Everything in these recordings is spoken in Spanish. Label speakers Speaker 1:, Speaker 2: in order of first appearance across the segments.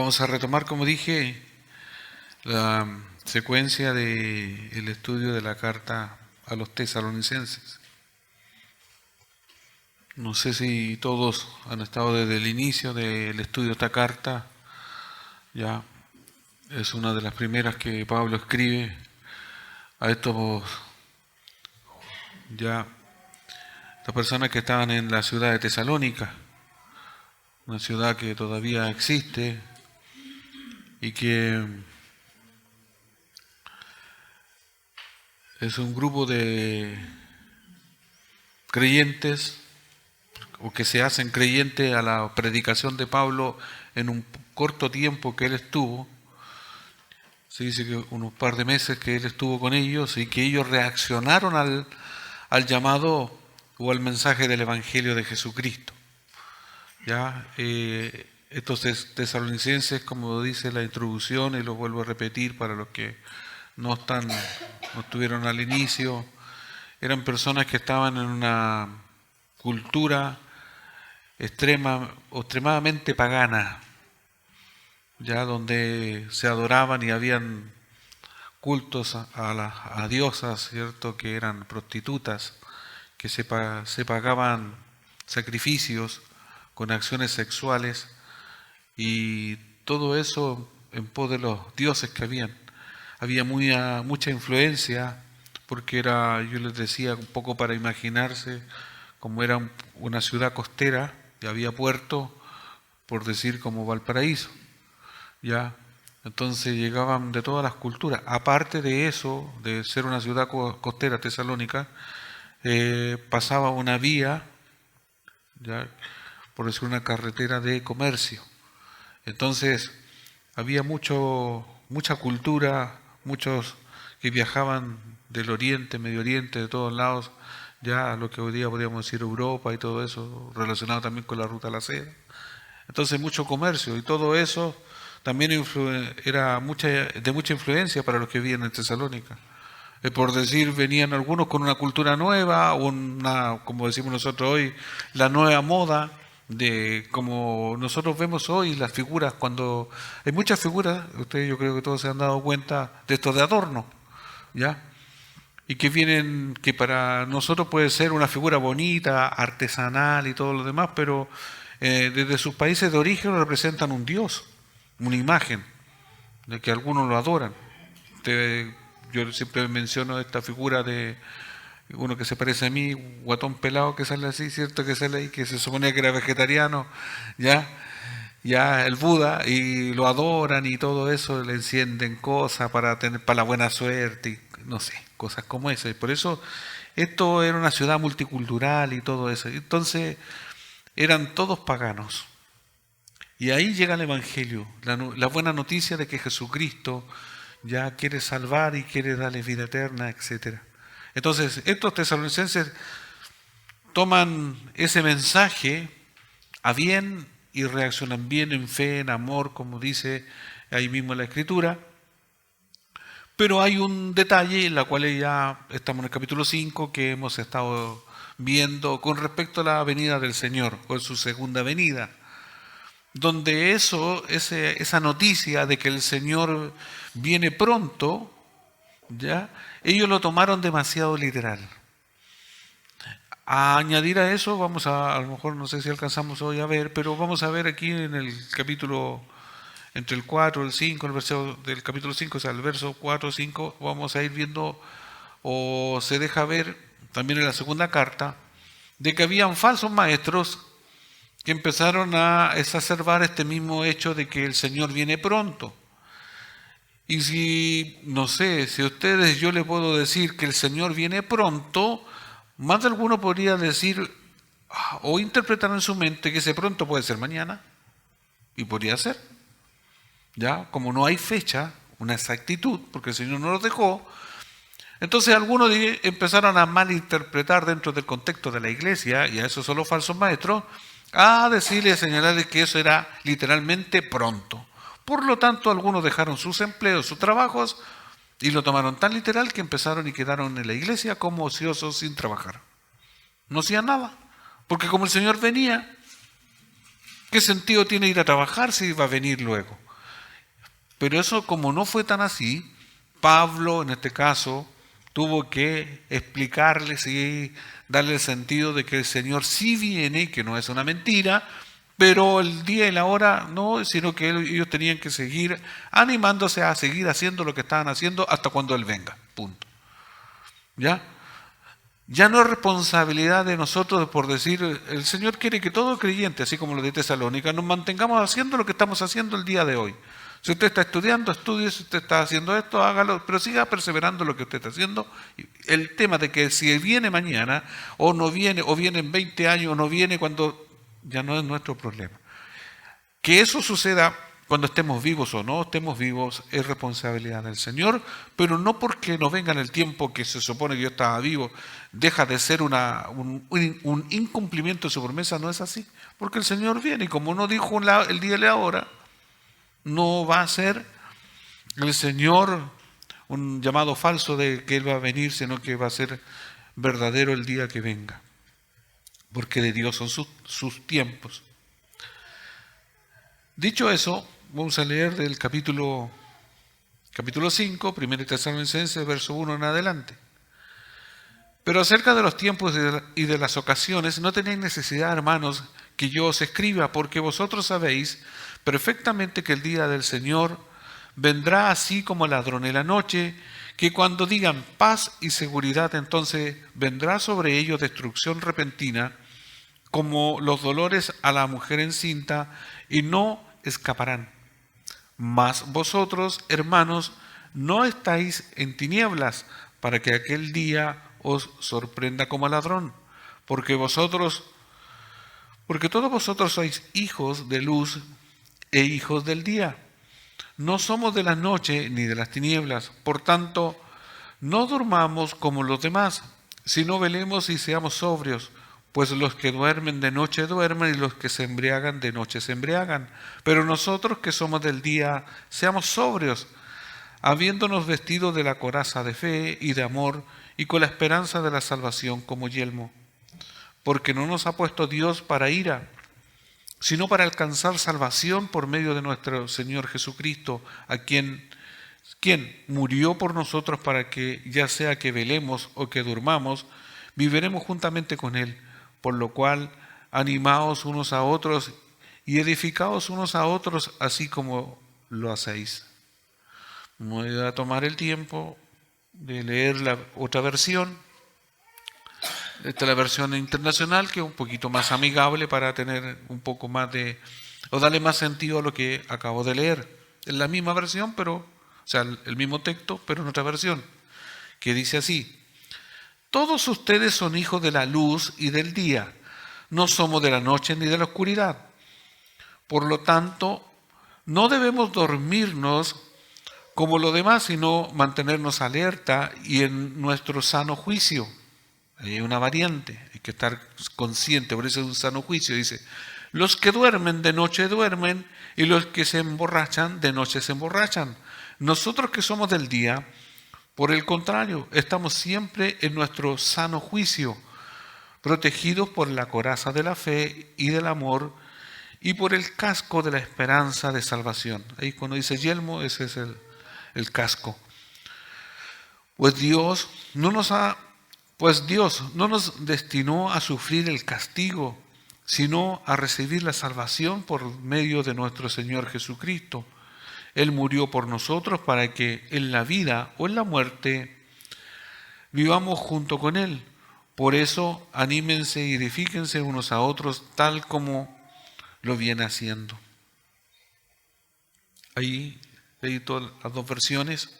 Speaker 1: Vamos a retomar, como dije, la secuencia del estudio de la carta a los tesalonicenses. No sé si todos han estado desde el inicio del estudio de esta carta. Ya es una de las primeras que Pablo escribe a estas personas que estaban en la ciudad de Tesalónica, una ciudad que todavía existe y que es un grupo de creyentes o que se hacen creyentes a la predicación de Pablo en un corto tiempo que él estuvo. Se dice que unos par de meses que él estuvo con ellos y que ellos reaccionaron al llamado o al mensaje del Evangelio de Jesucristo. Estos tesalonicenses, como dice la introducción, y lo vuelvo a repetir para los que no estuvieron al inicio, eran personas que estaban en una cultura extremadamente pagana, ya donde se adoraban y habían cultos a diosas, ¿cierto?, que eran prostitutas, que se pagaban sacrificios con acciones sexuales y todo eso en pos de los dioses que habían. Había mucha influencia porque yo les decía, un poco para imaginarse, como era una ciudad costera y había puerto, por decir como Valparaíso, ¿ya? Entonces llegaban de todas las culturas. Aparte de eso, de ser una ciudad costera, Tesalónica, pasaba una vía, ¿ya?, por decir una carretera de comercio. Entonces había mucha cultura, muchos que viajaban del Oriente, Medio Oriente, de todos lados, ya a lo que hoy día podríamos decir Europa y todo eso, relacionado también con la ruta de la seda. Entonces mucho comercio y todo eso también era de mucha influencia para los que vivían en Tesalónica. Por decir, venían algunos con una cultura nueva, como decimos nosotros hoy, la nueva moda, de como nosotros vemos hoy las figuras, cuando hay muchas figuras, ustedes yo creo que todos se han dado cuenta de estos de adorno, ¿ya? Y que para nosotros puede ser una figura bonita, artesanal y todo lo demás, pero desde sus países de origen representan un dios, una imagen, de que algunos lo adoran. Yo siempre menciono esta figura de uno que se parece a mí, guatón pelado que sale así, ¿cierto? Que sale ahí, que se suponía que era vegetariano, ya el Buda, y lo adoran y todo eso, le encienden cosas para la buena suerte, y no sé, cosas como esas. Y por eso esto era una ciudad multicultural y todo eso. Entonces eran todos paganos. Y ahí llega el Evangelio, la buena noticia de que Jesucristo ya quiere salvar y quiere darle vida eterna, etcétera. Entonces, estos tesalonicenses toman ese mensaje a bien y reaccionan bien en fe, en amor, como dice ahí mismo en la Escritura. Pero hay un detalle en la cual ya estamos en el capítulo 5 que hemos estado viendo con respecto a la venida del Señor, o su segunda venida, donde esa noticia de que el Señor viene pronto, ¿ya?, ellos lo tomaron demasiado literal. A añadir a eso, a lo mejor no sé si alcanzamos hoy a ver, pero vamos a ver aquí en el capítulo, entre el 4 y el 5, el verso del capítulo 5, o sea, el verso 4 o 5, vamos a ir viendo, o se deja ver también en la segunda carta, de que habían falsos maestros que empezaron a exacerbar este mismo hecho de que el Señor viene pronto. Y si, no sé, si a ustedes yo les puedo decir que el Señor viene pronto, más de alguno podría decir o interpretar en su mente que ese pronto puede ser mañana, y podría ser. Ya, como no hay fecha, una exactitud, porque el Señor no los dejó, entonces algunos empezaron a malinterpretar dentro del contexto de la iglesia, y a esos son los falsos maestros, a decirle y a señalarles que eso era literalmente pronto. Por lo tanto, algunos dejaron sus empleos, sus trabajos, y lo tomaron tan literal que empezaron y quedaron en la iglesia como ociosos sin trabajar. No hacían nada, porque como el Señor venía, ¿qué sentido tiene ir a trabajar si va a venir luego? Pero eso, como no fue tan así, Pablo en este caso tuvo que explicarles y darle el sentido de que el Señor sí viene, que no es una mentira, pero el día y la hora no, sino que ellos tenían que seguir animándose a seguir haciendo lo que estaban haciendo hasta cuando Él venga. Punto. ¿Ya? Ya no es responsabilidad de nosotros por decir, el Señor quiere que todo creyente, así como lo de Tesalónica, nos mantengamos haciendo lo que estamos haciendo el día de hoy. Si usted está estudiando, estudie. Si usted está haciendo esto, hágalo, pero siga perseverando en lo que usted está haciendo. El tema de que si viene mañana, o no viene, o viene en 20 años, o no viene cuando, ya no es nuestro problema. Que eso suceda cuando estemos vivos o no estemos vivos es responsabilidad del Señor, pero no porque no venga en el tiempo que se supone que yo estaba vivo, deja de ser un incumplimiento de su promesa, no es así, porque el Señor viene y como no dijo el día y la hora, no va a ser el Señor un llamado falso de que Él va a venir, sino que va a ser verdadero el día que venga, porque de Dios son sus tiempos. Dicho eso, vamos a leer del capítulo 5, 1 Tesalonicenses, verso 1 en adelante. Pero acerca de los tiempos y de las ocasiones, no tenéis necesidad, hermanos, que yo os escriba, porque vosotros sabéis perfectamente que el día del Señor vendrá así como ladrón en la noche, que cuando digan paz y seguridad, entonces vendrá sobre ellos destrucción repentina, como los dolores a la mujer encinta, y no escaparán. Mas vosotros, hermanos, no estáis en tinieblas, para que aquel día os sorprenda como ladrón, porque todos vosotros sois hijos de luz e hijos del día. No somos de la noche ni de las tinieblas, por tanto, no durmamos como los demás, sino velemos y seamos sobrios, pues los que duermen de noche duermen y los que se embriagan de noche se embriagan. Pero nosotros que somos del día, seamos sobrios, habiéndonos vestido de la coraza de fe y de amor y con la esperanza de la salvación como yelmo. Porque no nos ha puesto Dios para ira, sino para alcanzar salvación por medio de nuestro Señor Jesucristo, a quien murió por nosotros para que, ya sea que velemos o que durmamos, viviremos juntamente con Él. Por lo cual, animaos unos a otros y edificaos unos a otros, así como lo hacéis. Voy a tomar el tiempo de leer la otra versión. Esta es la versión internacional, que es un poquito más amigable para tener un poco más o darle más sentido a lo que acabo de leer. Es la misma versión, o sea, el mismo texto, pero en otra versión, que dice así: todos ustedes son hijos de la luz y del día, no somos de la noche ni de la oscuridad. Por lo tanto, no debemos dormirnos como los demás, sino mantenernos alerta y en nuestro sano juicio. Hay una variante, hay que estar consciente, por eso es un sano juicio. Dice, los que duermen de noche duermen y los que se emborrachan de noche se emborrachan. Nosotros que somos del día, por el contrario, estamos siempre en nuestro sano juicio, protegidos por la coraza de la fe y del amor y por el casco de la esperanza de salvación. Ahí cuando dice yelmo, ese es el casco. Pues Dios no nos destinó a sufrir el castigo, sino a recibir la salvación por medio de nuestro Señor Jesucristo. Él murió por nosotros para que en la vida o en la muerte vivamos junto con Él. Por eso, anímense y edifíquense unos a otros tal como lo viene haciendo. Ahí leí todas las dos versiones.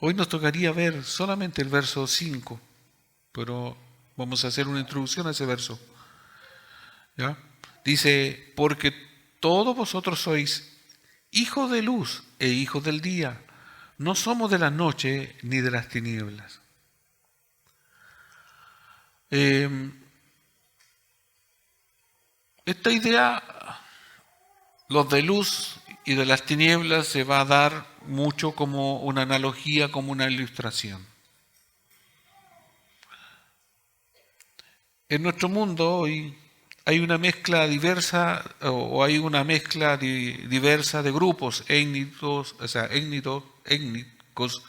Speaker 1: Hoy nos tocaría ver solamente el verso 5, pero vamos a hacer una introducción a ese verso. ¿Ya? Dice, porque todos vosotros sois hijos de luz e hijos del día, no somos de la noche ni de las tinieblas. Esta idea, los de luz y de las tinieblas, se va a dar mucho como una analogía, como una ilustración. En nuestro mundo hoy hay una mezcla diversa o hay una mezcla diversa de grupos étnicos, étnicos,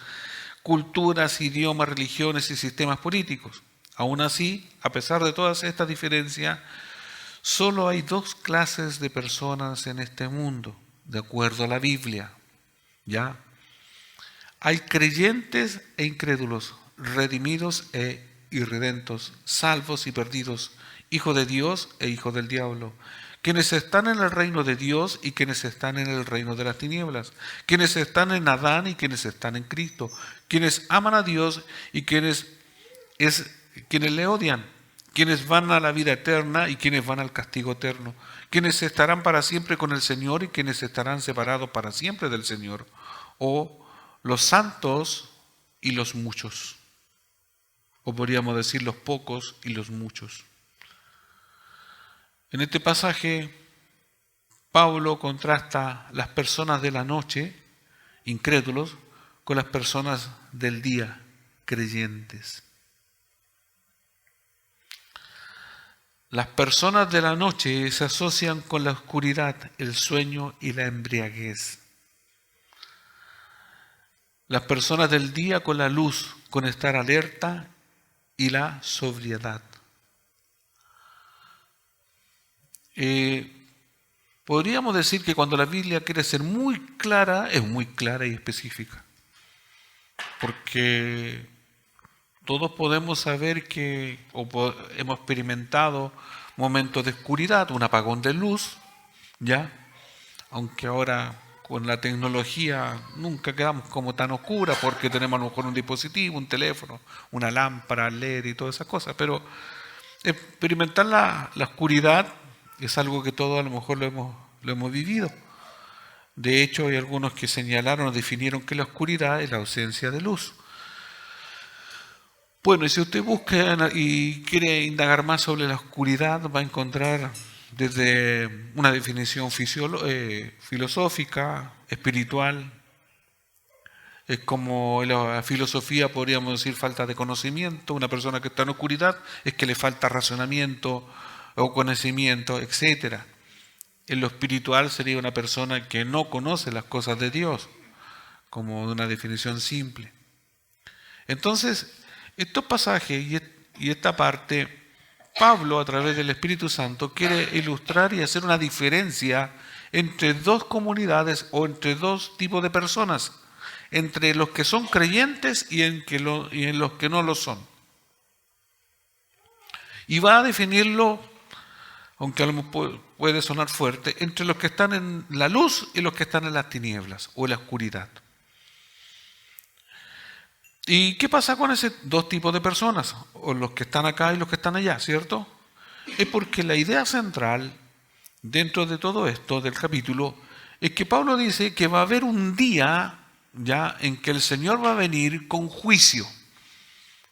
Speaker 1: culturas, idiomas, religiones y sistemas políticos. Aún así, a pesar de todas estas diferencias, solo hay dos clases de personas en este mundo, de acuerdo a la Biblia. ¿Ya? Hay creyentes e incrédulos, redimidos e irredentos, salvos y perdidos, hijos de Dios e hijos del diablo, quienes están en el reino de Dios y quienes están en el reino de las tinieblas, quienes están en Adán y quienes están en Cristo, quienes aman a Dios y quienes le odian, quienes van a la vida eterna y quienes van al castigo eterno, quienes estarán para siempre con el Señor y quienes estarán separados para siempre del Señor, o los santos y los muchos, o podríamos decir los pocos y los muchos. En este pasaje, Pablo contrasta las personas de la noche, incrédulos, con las personas del día, creyentes. Las personas de la noche se asocian con la oscuridad, el sueño y la embriaguez. Las personas del día con la luz, con estar alerta y la sobriedad. Podríamos decir que cuando la Biblia quiere ser muy clara, es muy clara y específica. Porque todos podemos saber que hemos experimentado momentos de oscuridad, un apagón de luz, ¿ya? Aunque ahora con la tecnología nunca quedamos como tan oscuras porque tenemos a lo mejor un dispositivo, un teléfono, una lámpara, LED y todas esas cosas, pero experimentar la oscuridad es algo que todos a lo mejor lo hemos vivido. De hecho, hay algunos que señalaron o definieron que la oscuridad es la ausencia de luz. Bueno, y si usted busca y quiere indagar más sobre la oscuridad, va a encontrar desde una definición filosófica, espiritual, es como la filosofía, podríamos decir, falta de conocimiento. Una persona que está en oscuridad es que le falta razonamiento o conocimiento, etcétera. En lo espiritual sería una persona que no conoce las cosas de Dios, como una definición simple. Entonces, estos pasajes y esta parte, Pablo, a través del Espíritu Santo, quiere ilustrar y hacer una diferencia entre dos comunidades o entre dos tipos de personas, entre los que son creyentes y en los que no lo son. Y va a definirlo, aunque a lo mejor puede sonar fuerte, entre los que están en la luz y los que están en las tinieblas o en la oscuridad. ¿Y qué pasa con esos dos tipos de personas? O los que están acá y los que están allá, ¿cierto? Es porque la idea central dentro de todo esto del capítulo es que Pablo dice que va a haber un día ya en que el Señor va a venir con juicio,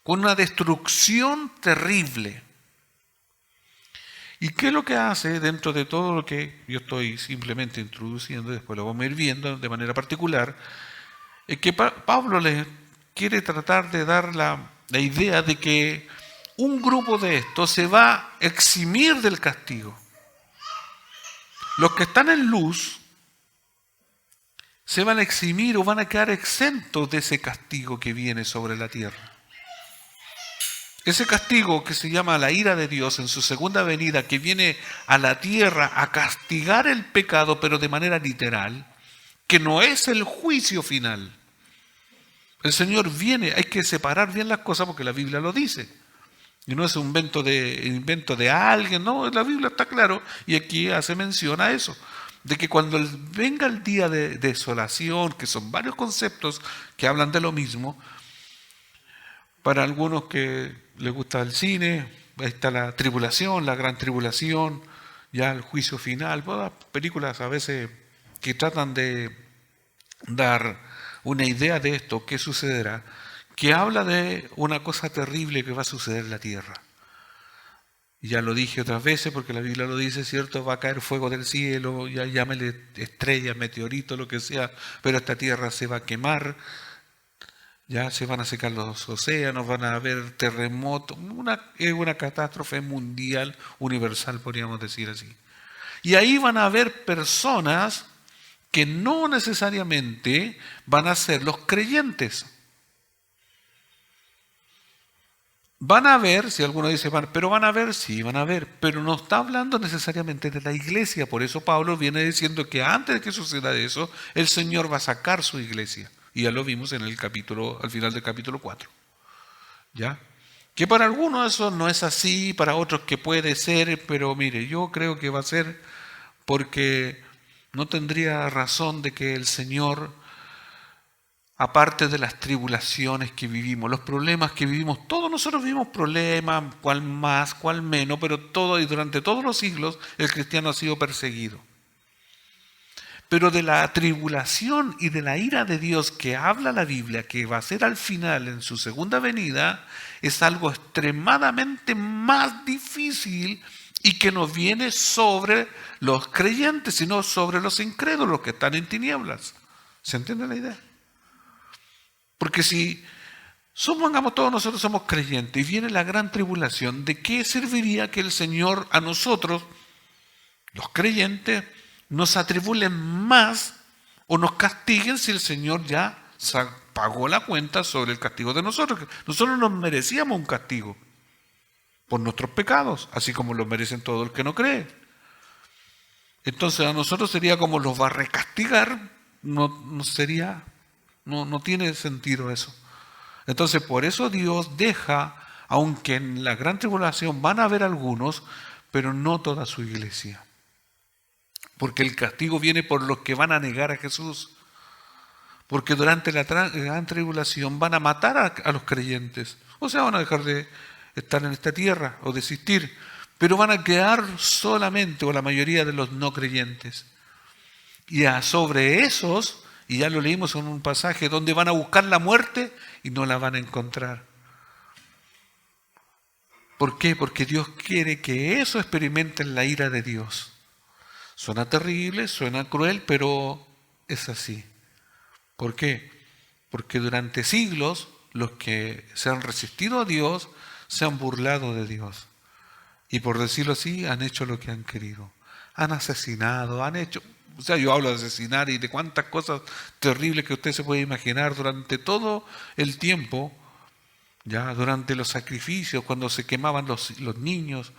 Speaker 1: con una destrucción terrible. ¿Y qué es lo que hace dentro de todo lo que yo estoy simplemente introduciendo, después lo vamos a ir viendo de manera particular? Es que Pablo les quiere tratar de dar la idea de que un grupo de estos se va a eximir del castigo. Los que están en luz se van a eximir o van a quedar exentos de ese castigo que viene sobre la tierra. Ese castigo que se llama la ira de Dios en su segunda venida, que viene a la tierra a castigar el pecado, pero de manera literal, que no es el juicio final. El Señor viene, hay que separar bien las cosas porque la Biblia lo dice. Y no es un invento de alguien, no, la Biblia está claro y aquí hace mención a eso. De que cuando venga el día de desolación, que son varios conceptos que hablan de lo mismo, para algunos que les gusta el cine, ahí está la tribulación, la gran tribulación, ya el juicio final, todas las películas a veces que tratan de dar una idea de esto, qué sucederá, que habla de una cosa terrible que va a suceder en la tierra. Y ya lo dije otras veces porque la Biblia lo dice, ¿cierto? Va a caer fuego del cielo, ya llámele estrella, meteorito, lo que sea, pero esta tierra se va a quemar. Ya se van a secar los océanos, van a haber terremotos, es una catástrofe mundial, universal, podríamos decir así. Y ahí van a haber personas que no necesariamente van a ser los creyentes. Van a ver, si alguno dice, pero van a ver, sí, van a ver, pero no está hablando necesariamente de la iglesia. Por eso Pablo viene diciendo que antes de que suceda eso, el Señor va a sacar su iglesia. Y ya lo vimos en el capítulo, al final del capítulo 4. ¿Ya? Que para algunos eso no es así, para otros que puede ser, pero mire, yo creo que va a ser porque no tendría razón de que el Señor, aparte de las tribulaciones que vivimos, los problemas que vivimos, todos nosotros vivimos problemas, cual más, cual menos, pero todo y durante todos los siglos el cristiano ha sido perseguido. Pero de la tribulación y de la ira de Dios que habla la Biblia, que va a ser al final en su segunda venida, es algo extremadamente más difícil y que no viene sobre los creyentes, sino sobre los incrédulos que están en tinieblas. ¿Se entiende la idea? Porque si supongamos todos nosotros somos creyentes y viene la gran tribulación, ¿de qué serviría que el Señor a nosotros, los creyentes, nos atribulen más o nos castiguen si el Señor ya pagó la cuenta sobre el castigo de nosotros? Nosotros nos merecíamos un castigo por nuestros pecados, así como lo merecen todos los que no creen. Entonces a nosotros sería como los va a recastigar, no tiene sentido eso. Entonces por eso Dios deja, aunque en la gran tribulación van a haber algunos, pero no toda su iglesia. Porque el castigo viene por los que van a negar a Jesús. Porque durante la gran tribulación van a matar a los creyentes. O sea, van a dejar de estar en esta tierra o de existir. Pero van a quedar solamente, o la mayoría de los no creyentes. Y sobre esos, y ya lo leímos en un pasaje, donde van a buscar la muerte y no la van a encontrar. ¿Por qué? Porque Dios quiere que eso experimenten la ira de Dios. Suena terrible, suena cruel, pero es así. ¿Por qué? Porque durante siglos los que se han resistido a Dios se han burlado de Dios. Y por decirlo así, han hecho lo que han querido. Han asesinado, han hecho... O sea, yo hablo de asesinar y de cuántas cosas terribles que usted se puede imaginar durante todo el tiempo, ya durante los sacrificios, cuando se quemaban los niños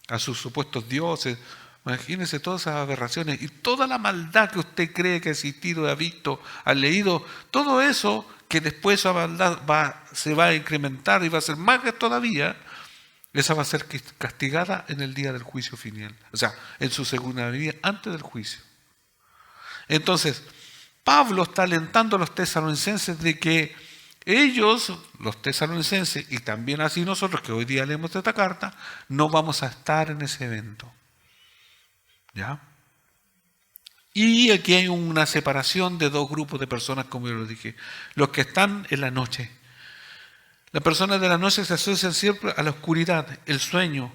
Speaker 1: a sus supuestos dioses. Imagínense todas esas aberraciones y toda la maldad que usted cree que ha existido, ha visto, ha leído, todo eso que después esa maldad se va a incrementar y va a ser más que todavía, esa va a ser castigada en el día del juicio final, o sea, en su segunda venida, antes del juicio. Entonces, Pablo está alentando a los tesalonicenses de que ellos, los tesalonicenses, y también así nosotros que hoy día leemos esta carta, no vamos a estar en ese evento. ¿Ya? Y aquí hay una separación de dos grupos de personas, como yo lo dije. Los que están en la noche. Las personas de la noche se asocian siempre a la oscuridad, el sueño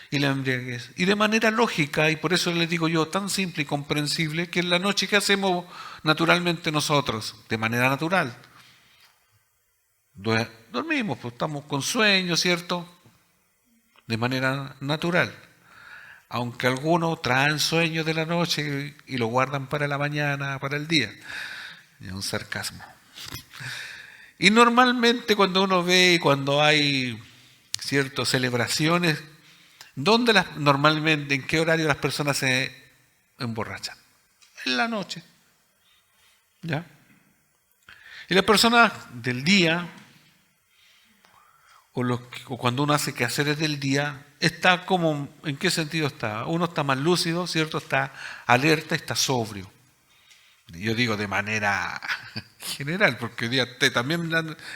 Speaker 1: y la embriaguez. Y de manera lógica, y por eso les digo yo, tan simple y comprensible, que en la noche, ¿qué hacemos naturalmente nosotros? De manera natural. Dormimos, pues estamos con sueño, ¿cierto? De manera natural. Aunque algunos traen sueños de la noche y lo guardan para la mañana, para el día. Es un sarcasmo. Y normalmente cuando uno ve, cuando hay ciertas celebraciones, normalmente, en qué horario las personas se emborrachan? En la noche. ¿Ya? Y las personas del día, o cuando uno hace quehaceres del día, está como, ¿en qué sentido está? Uno está más lúcido, ¿cierto? Está alerta, está sobrio. Yo digo de manera general, porque también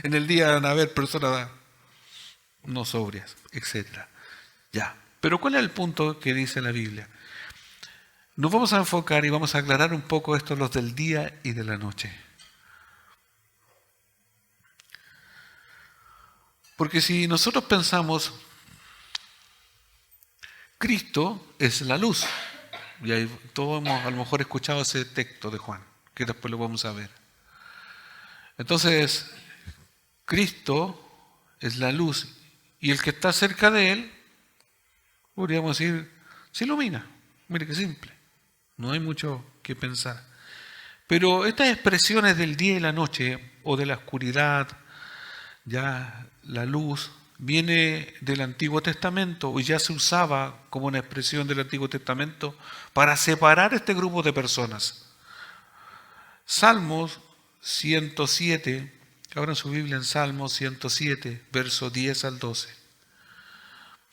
Speaker 1: en el día van a haber personas no sobrias, etc. Ya. Pero ¿cuál es el punto que dice la Biblia? Nos vamos a enfocar y vamos a aclarar un poco esto, los del día y de la noche. Porque si nosotros pensamos, Cristo es la luz. Y ahí todos hemos a lo mejor escuchado ese texto de Juan, que después lo vamos a ver. Entonces, Cristo es la luz y el que está cerca de Él, podríamos decir, se ilumina. Mire qué simple, no hay mucho que pensar. Pero estas expresiones del día y la noche, o de la oscuridad, ya la luz, viene del Antiguo Testamento y ya se usaba como una expresión del Antiguo Testamento para separar este grupo de personas. Salmos 107, abran su Biblia en Salmos 107, versos 10 al 12.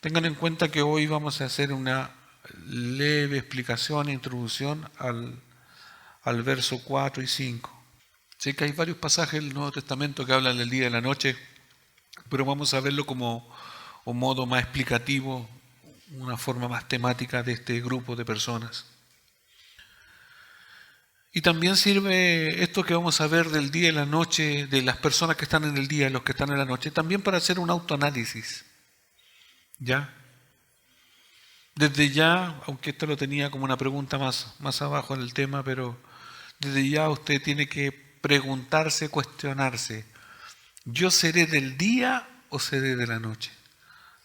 Speaker 1: Tengan en cuenta que hoy vamos a hacer una leve explicación e introducción al verso 4 y 5. Sé que hay varios pasajes del Nuevo Testamento que hablan del día y la noche, pero vamos a verlo como un modo más explicativo, una forma más temática de este grupo de personas. Y también sirve esto que vamos a ver del día y la noche, de las personas que están en el día y los que están en la noche, también para hacer un autoanálisis. ¿Ya? Desde ya, aunque esto lo tenía como una pregunta más abajo en el tema, pero desde ya usted tiene que preguntarse, cuestionarse, ¿yo seré del día o seré de la noche?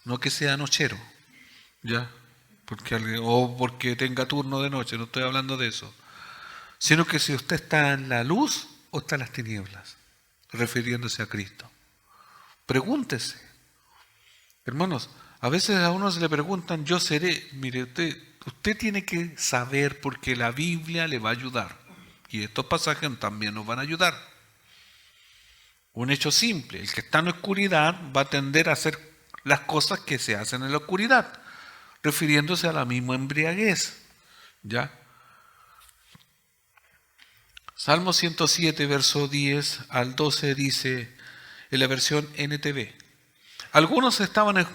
Speaker 1: No que sea nochero, ¿ya? O porque tenga turno de noche, no estoy hablando de eso. Sino que si usted está en la luz o está en las tinieblas, refiriéndose a Cristo. Pregúntese. Hermanos, a veces a uno se le preguntan, yo seré. Mire, usted tiene que saber porque la Biblia le va a ayudar. Y estos pasajes también nos van a ayudar. Un hecho simple, el que está en la oscuridad va a tender a hacer las cosas que se hacen en la oscuridad, refiriéndose a la misma embriaguez. ¿Ya? Salmo 107, verso 10 al 12 dice, en la versión NTV, algunos estaban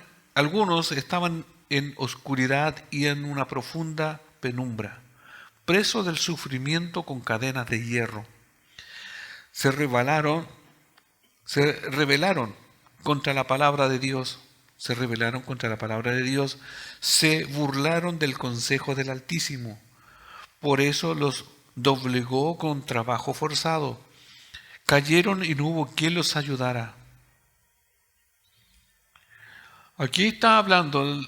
Speaker 1: en oscuridad y en una profunda penumbra, presos del sufrimiento con cadenas de hierro. Se rebelaron contra la palabra de Dios, se burlaron del consejo del Altísimo. Por eso los doblegó con trabajo forzado. Cayeron y no hubo quien los ayudara. Aquí está hablando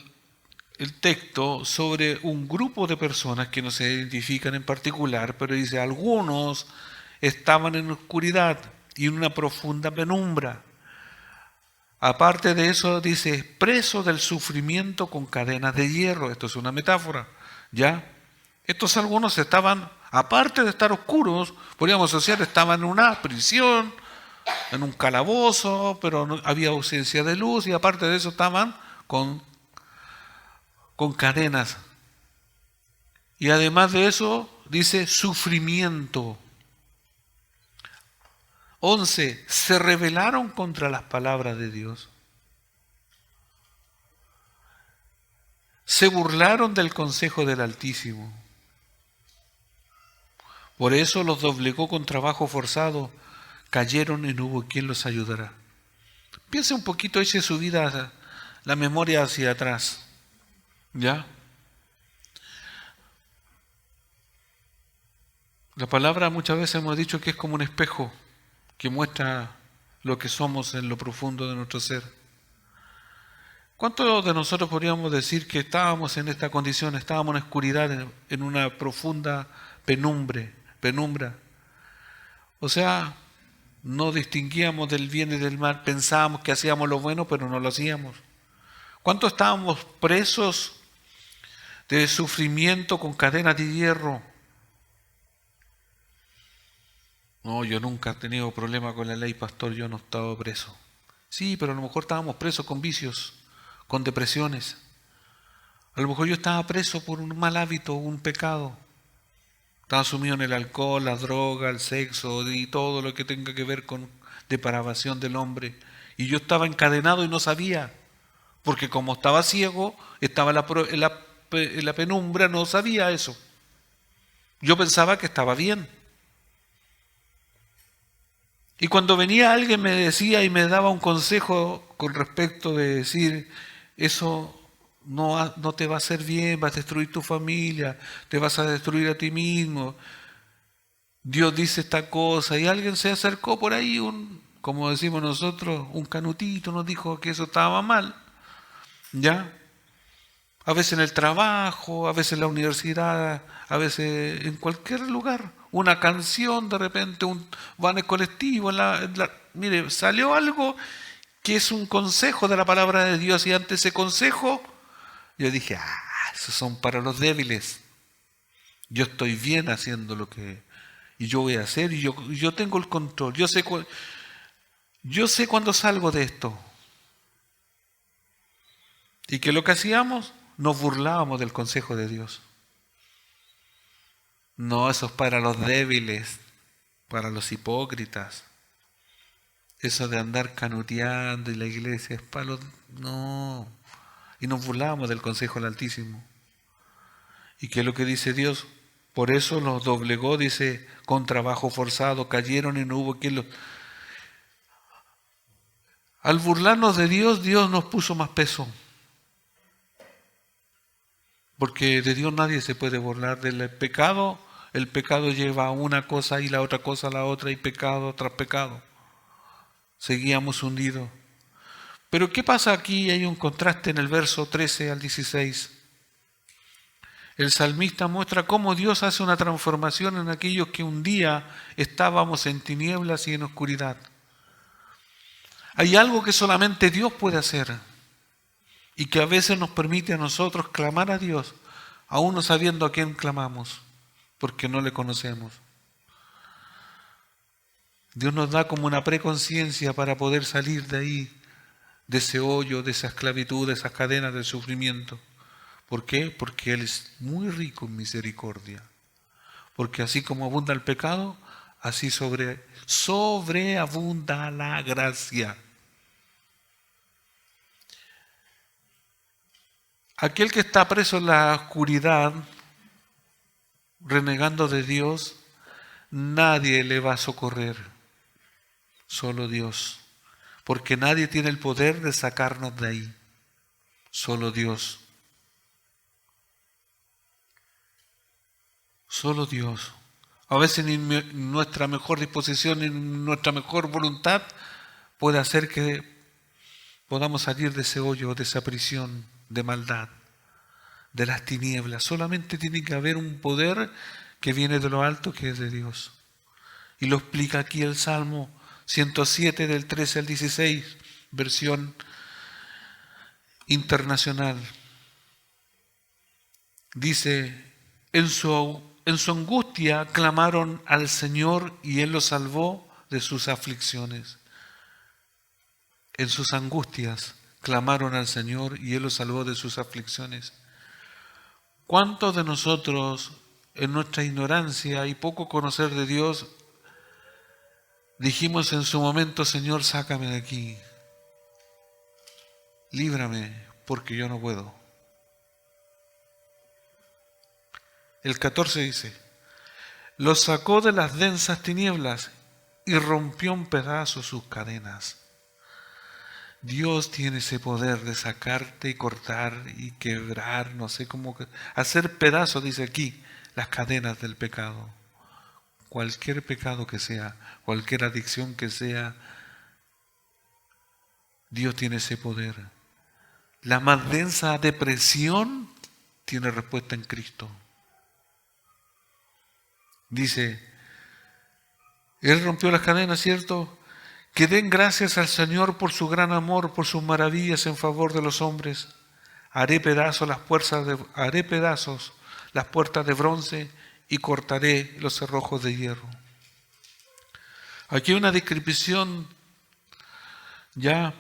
Speaker 1: el texto sobre un grupo de personas que no se identifican en particular, pero dice, algunos estaban en oscuridad y en una profunda penumbra. Aparte de eso, dice, presos del sufrimiento con cadenas de hierro. Esto es una metáfora, ¿ya? Estos algunos estaban, aparte de estar oscuros, podríamos asociar, estaban en una prisión, en un calabozo, pero no, había ausencia de luz y aparte de eso estaban con cadenas. Y además de eso, dice sufrimiento. 11. Se rebelaron contra las palabras de Dios. Se burlaron del consejo del Altísimo. Por eso los doblegó con trabajo forzado, cayeron y no hubo quien los ayudara. Piense un poquito, eche su vida, la memoria hacia atrás, ¿ya? La palabra muchas veces hemos dicho que es como un espejo que muestra lo que somos en lo profundo de nuestro ser. ¿Cuántos de nosotros podríamos decir que estábamos en esta condición, estábamos en oscuridad, en una profunda penumbra? O sea, no distinguíamos del bien y del mal, pensábamos que hacíamos lo bueno, pero no lo hacíamos. ¿Cuántos estábamos presos de sufrimiento con cadenas de hierro? No, yo nunca he tenido problema con la ley, pastor, yo no he estado preso. Sí, pero a lo mejor estábamos presos con vicios, con depresiones. A lo mejor yo estaba preso por un mal hábito, un pecado. Estaba sumido en el alcohol, la droga, el sexo y todo lo que tenga que ver con depravación del hombre. Y yo estaba encadenado y no sabía, porque como estaba ciego, estaba en la penumbra, no sabía eso. Yo pensaba que estaba bien. Y cuando venía alguien me decía y me daba un consejo con respecto de decir, eso no te va a hacer bien, vas a destruir tu familia, te vas a destruir a ti mismo. Dios dice esta cosa y alguien se acercó por ahí, un como decimos nosotros, un canutito nos dijo que eso estaba mal, ¿ya? A veces en el trabajo, a veces en la universidad, a veces en cualquier lugar. Una canción, de repente, van en colectivo. Mire, salió algo que es un consejo de la palabra de Dios y ante ese consejo yo dije, esos son para los débiles. Yo estoy bien haciendo lo que... Y yo voy a hacer y yo tengo el control. Yo sé cuando salgo de esto. Y que lo que hacíamos, nos burlábamos del consejo de Dios. No, eso es para los débiles, para los hipócritas. Eso de andar canuteando y la iglesia es para los... No. Y nos burlábamos del consejo del Altísimo. ¿Y qué es lo que dice Dios? Por eso los doblegó, dice, con trabajo forzado, cayeron y no hubo quien los... Al burlarnos de Dios, Dios nos puso más peso. Porque de Dios nadie se puede burlar del pecado. El pecado lleva una cosa y la otra cosa a la otra y pecado tras pecado. Seguíamos hundidos. Pero ¿qué pasa aquí? Hay un contraste en el verso 13 al 16. El salmista muestra cómo Dios hace una transformación en aquellos que un día estábamos en tinieblas y en oscuridad. Hay algo que solamente Dios puede hacer y que a veces nos permite a nosotros clamar a Dios, aún no sabiendo a quién clamamos, porque no le conocemos. Dios nos da como una preconciencia para poder salir de ahí, de ese hoyo, de esa esclavitud, de esas cadenas de sufrimiento. ¿Por qué? Porque Él es muy rico en misericordia. Porque así como abunda el pecado, así sobreabunda la gracia. Aquel que está preso en la oscuridad, renegando de Dios, nadie le va a socorrer, solo Dios. Porque nadie tiene el poder de sacarnos de ahí, solo Dios. Solo Dios. A veces ni nuestra mejor disposición, ni nuestra mejor voluntad puede hacer que podamos salir de ese hoyo, de esa prisión de maldad, de las tinieblas. Solamente tiene que haber un poder que viene de lo alto, que es de Dios. Y lo explica aquí el Salmo 107 del 13 al 16, versión internacional. Dice, en su angustia clamaron al Señor y Él los salvó de sus aflicciones. En sus angustias clamaron al Señor y Él los salvó de sus aflicciones. ¿Cuántos de nosotros, en nuestra ignorancia y poco conocer de Dios, dijimos en su momento, Señor, sácame de aquí, líbrame, porque yo no puedo? El 14 dice, los sacó de las densas tinieblas y rompió en pedazos sus cadenas. Dios tiene ese poder de sacarte y cortar y quebrar, no sé cómo, hacer pedazos, dice aquí, las cadenas del pecado. Cualquier pecado que sea, cualquier adicción que sea, Dios tiene ese poder. La más densa depresión tiene respuesta en Cristo. Dice, Él rompió las cadenas, ¿cierto? Que den gracias al Señor por su gran amor, por sus maravillas en favor de los hombres. Haré pedazos las puertas de bronce y cortaré los cerrojos de hierro. Aquí hay una descripción ya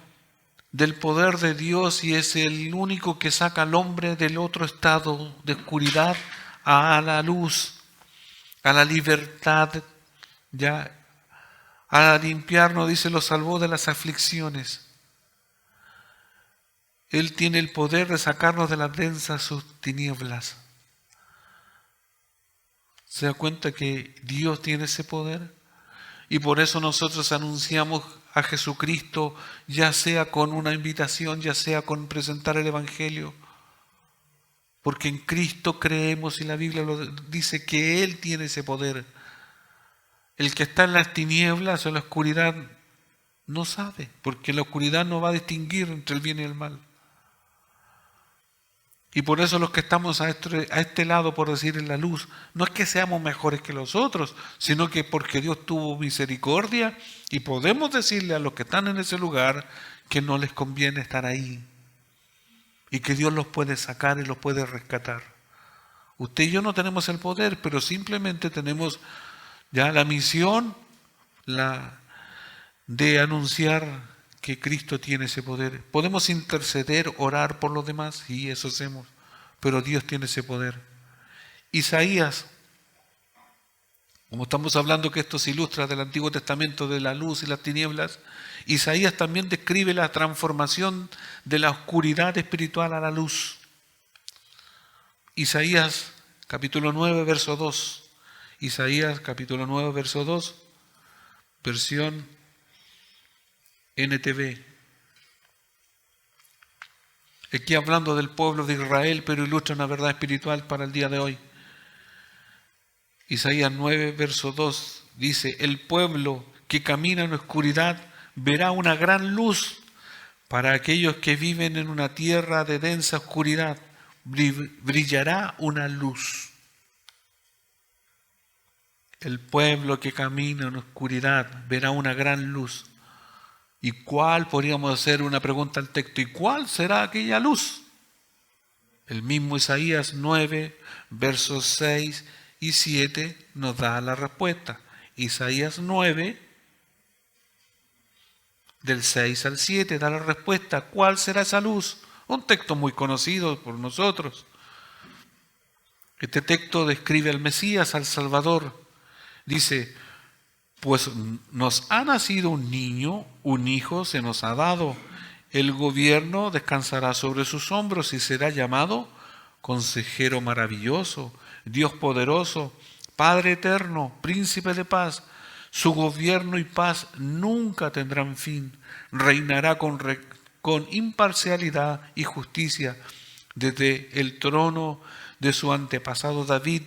Speaker 1: del poder de Dios y es el único que saca al hombre del otro estado de oscuridad a la luz, a la libertad, ya a limpiarnos, dice, lo salvó de las aflicciones. Él tiene el poder de sacarnos de las densas tinieblas. ¿Se da cuenta que Dios tiene ese poder? Y por eso nosotros anunciamos a Jesucristo, ya sea con una invitación, ya sea con presentar el Evangelio. Porque en Cristo creemos y la Biblia lo dice que Él tiene ese poder. El que está en las tinieblas o en la oscuridad No sabe, porque la oscuridad no va a distinguir entre el bien y el mal. Y por eso los que estamos a este lado, por decir, en la luz, no es que seamos mejores que los otros, sino que porque Dios tuvo misericordia y podemos decirle a los que están en ese lugar que no les conviene estar ahí y que Dios los puede sacar y los puede rescatar. Usted y yo no tenemos el poder, pero simplemente tenemos ya la misión de anunciar que Cristo tiene ese poder. Podemos interceder, orar por los demás, y eso hacemos, pero Dios tiene ese poder. Isaías, como estamos hablando que esto se ilustra del Antiguo Testamento de la luz y las tinieblas, Isaías también describe la transformación de la oscuridad espiritual a la luz. Isaías capítulo 9, verso 2. Isaías capítulo 9, verso 2, versión NTV. Aquí hablando del pueblo de Israel, pero ilustra una verdad espiritual para el día de hoy. Isaías 9, verso 2 dice: el pueblo que camina en la oscuridad verá una gran luz. Para aquellos que viven en una tierra de densa oscuridad, brillará una luz. El pueblo que camina en la oscuridad verá una gran luz. ¿Y cuál? Podríamos hacer una pregunta al texto. ¿Y cuál será aquella luz? El mismo Isaías 9, versos 6 y 7 nos da la respuesta. Isaías 9, del 6 al 7, da la respuesta. ¿Cuál será esa luz? Un texto muy conocido por nosotros. Este texto describe al Mesías, al Salvador. Dice: pues nos ha nacido un niño, un hijo se nos ha dado. El gobierno descansará sobre sus hombros y será llamado Consejero Maravilloso, Dios Poderoso, Padre Eterno, Príncipe de Paz. Su gobierno y paz nunca tendrán fin. Reinará con imparcialidad y justicia desde el trono de su antepasado David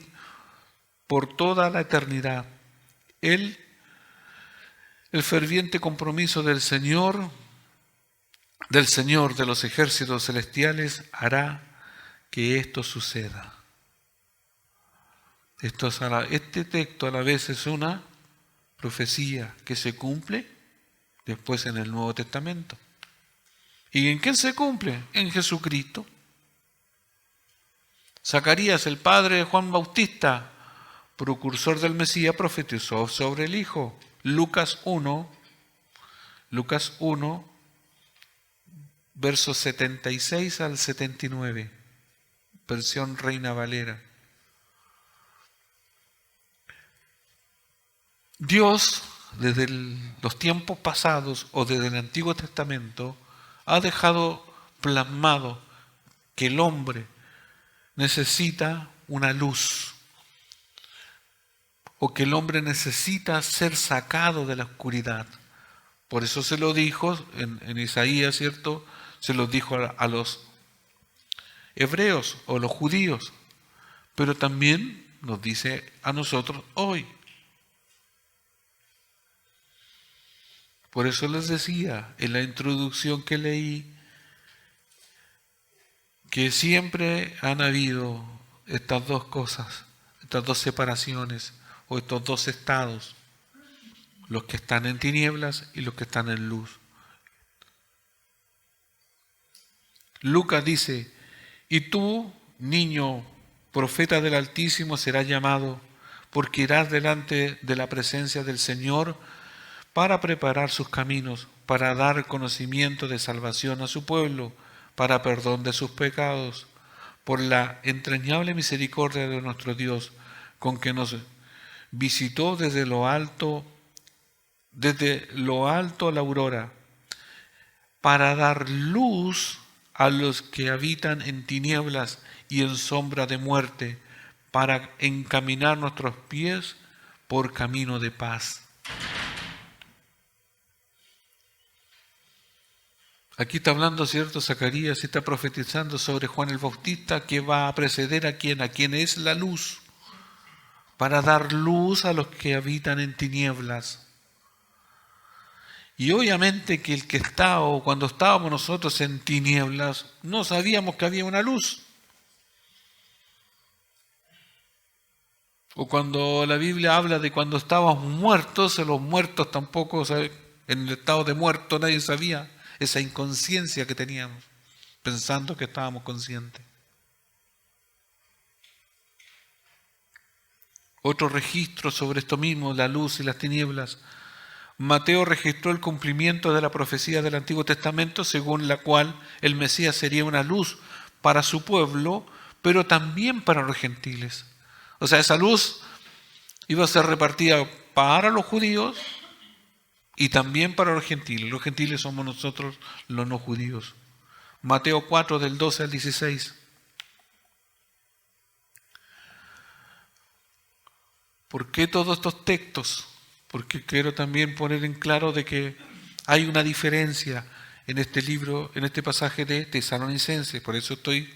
Speaker 1: por toda la eternidad. El ferviente compromiso del Señor de los ejércitos celestiales hará que esto suceda. Este texto a la vez es una profecía que se cumple después en el Nuevo Testamento. ¿Y en quién se cumple? En Jesucristo. Zacarías, el padre de Juan Bautista, precursor del Mesías, profetizó sobre el Hijo. Lucas 1, versos 76 al 79, versión Reina Valera. Dios, desde los tiempos pasados o desde el Antiguo Testamento, ha dejado plasmado que el hombre necesita una luz, o que el hombre necesita ser sacado de la oscuridad. Por eso se lo dijo en Isaías, ¿cierto? Se lo dijo a los hebreos o los judíos, pero también nos dice a nosotros hoy. Por eso les decía en la introducción que leí que siempre han habido estas dos cosas, estas dos separaciones o estos dos estados, los que están en tinieblas y los que están en luz. Lucas dice: y tú, niño, profeta del Altísimo, serás llamado, porque irás delante de la presencia del Señor para preparar sus caminos, para dar conocimiento de salvación a su pueblo, para perdón de sus pecados, por la entrañable misericordia de nuestro Dios, con que nos visitó desde lo alto a la aurora, para dar luz a los que habitan en tinieblas y en sombra de muerte, para encaminar nuestros pies por camino de paz. Aquí está hablando, ¿cierto? Zacarías está profetizando sobre Juan el Bautista, que va a preceder a quien es la luz, para dar luz a los que habitan en tinieblas. Y obviamente que el que estaba, o cuando estábamos nosotros en tinieblas, no sabíamos que había una luz. O cuando la Biblia habla de cuando estábamos muertos, los muertos tampoco, en el estado de muerto nadie sabía esa inconsciencia que teníamos, pensando que estábamos conscientes. Otro registro sobre esto mismo, la luz y las tinieblas. Mateo registró el cumplimiento de la profecía del Antiguo Testamento, según la cual el Mesías sería una luz para su pueblo, pero también para los gentiles. O sea, esa luz iba a ser repartida para los judíos y también para los gentiles. Los gentiles somos nosotros los no judíos. Mateo 4, del 12 al 16. ¿Por qué todos estos textos? Porque quiero también poner en claro de que hay una diferencia en este libro, en este pasaje de Tesalonicenses. Por eso estoy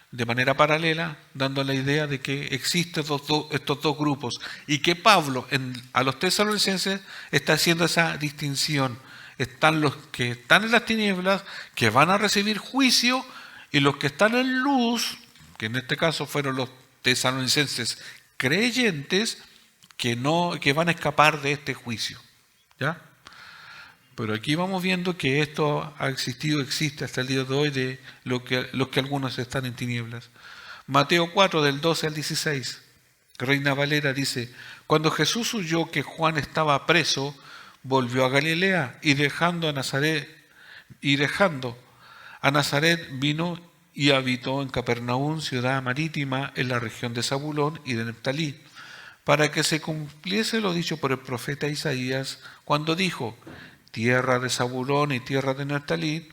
Speaker 1: de manera paralela dando la idea de que existen estos dos grupos y que Pablo a los tesalonicenses está haciendo esa distinción. Están los que están en las tinieblas, que van a recibir juicio, y los que están en luz, que en este caso fueron los tesalonicenses creyentes, que van a escapar de este juicio. ¿Ya? Pero aquí vamos viendo que esto ha existido, existe hasta el día de hoy, de los que algunos están en tinieblas. Mateo 4, del 12 al 16. Reina Valera dice: cuando Jesús oyó que Juan estaba preso, volvió a Galilea y dejando a Nazaret vino y habitó en Capernaum, ciudad marítima en la región de Zabulón y de Neftalí, para que se cumpliese lo dicho por el profeta Isaías, cuando dijo: tierra de Zabulón y tierra de Neftalí,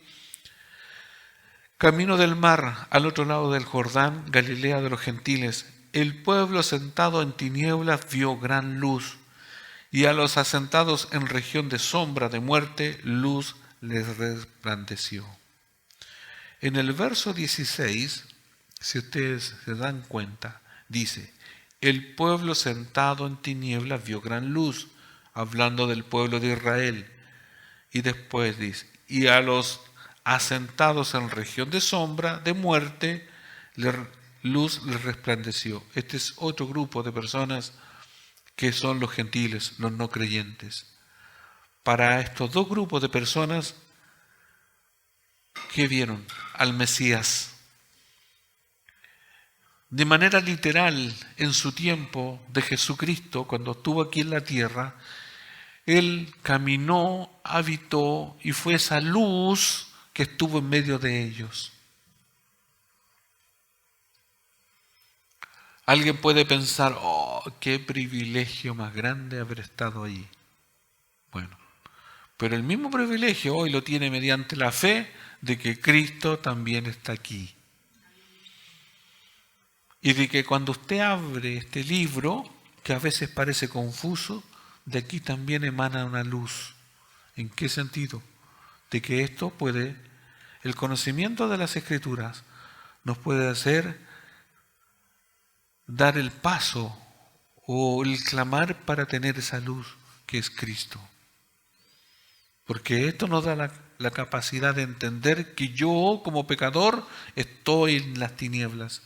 Speaker 1: camino del mar, al otro lado del Jordán, Galilea de los gentiles. El pueblo sentado en tinieblas vio gran luz, y a los asentados en región de sombra de muerte, luz les resplandeció. En el verso 16, si ustedes se dan cuenta, dice: el pueblo sentado en tinieblas vio gran luz, hablando del pueblo de Israel. Y después dice: y a los asentados en región de sombra, de muerte, luz les resplandeció. Este es otro grupo de personas que son los gentiles, los no creyentes. Para estos dos grupos de personas, ¿qué vieron? Al Mesías. De manera literal, en su tiempo de Jesucristo, cuando estuvo aquí en la tierra, Él caminó, habitó y fue esa luz que estuvo en medio de ellos. Alguien puede pensar: oh, qué privilegio más grande haber estado allí. Bueno, pero el mismo privilegio hoy lo tiene mediante la fe de que Cristo también está aquí. Y de que cuando usted abre este libro, que a veces parece confuso, de aquí también emana una luz. ¿En qué sentido? De que esto puede, el conocimiento de las Escrituras nos puede hacer dar el paso o el clamar para tener esa luz que es Cristo. Porque esto nos da la capacidad de entender que yo como pecador estoy en las tinieblas.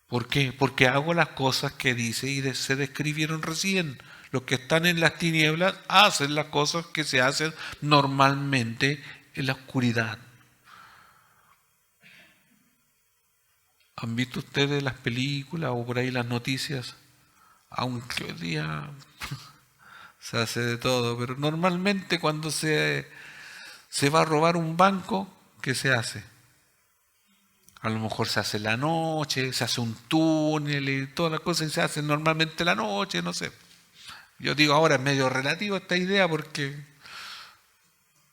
Speaker 1: ¿Por qué? Porque hago las cosas que dice y se describieron recién. Los que están en las tinieblas hacen las cosas que se hacen normalmente en la oscuridad. ¿Han visto ustedes las películas o por ahí las noticias? Aunque hoy día se hace de todo, pero normalmente cuando se va a robar un banco, ¿qué se hace? A lo mejor se hace en la noche, se hace un túnel y todas las cosas se hacen normalmente en la noche, no sé. Yo digo ahora es medio relativo esta idea porque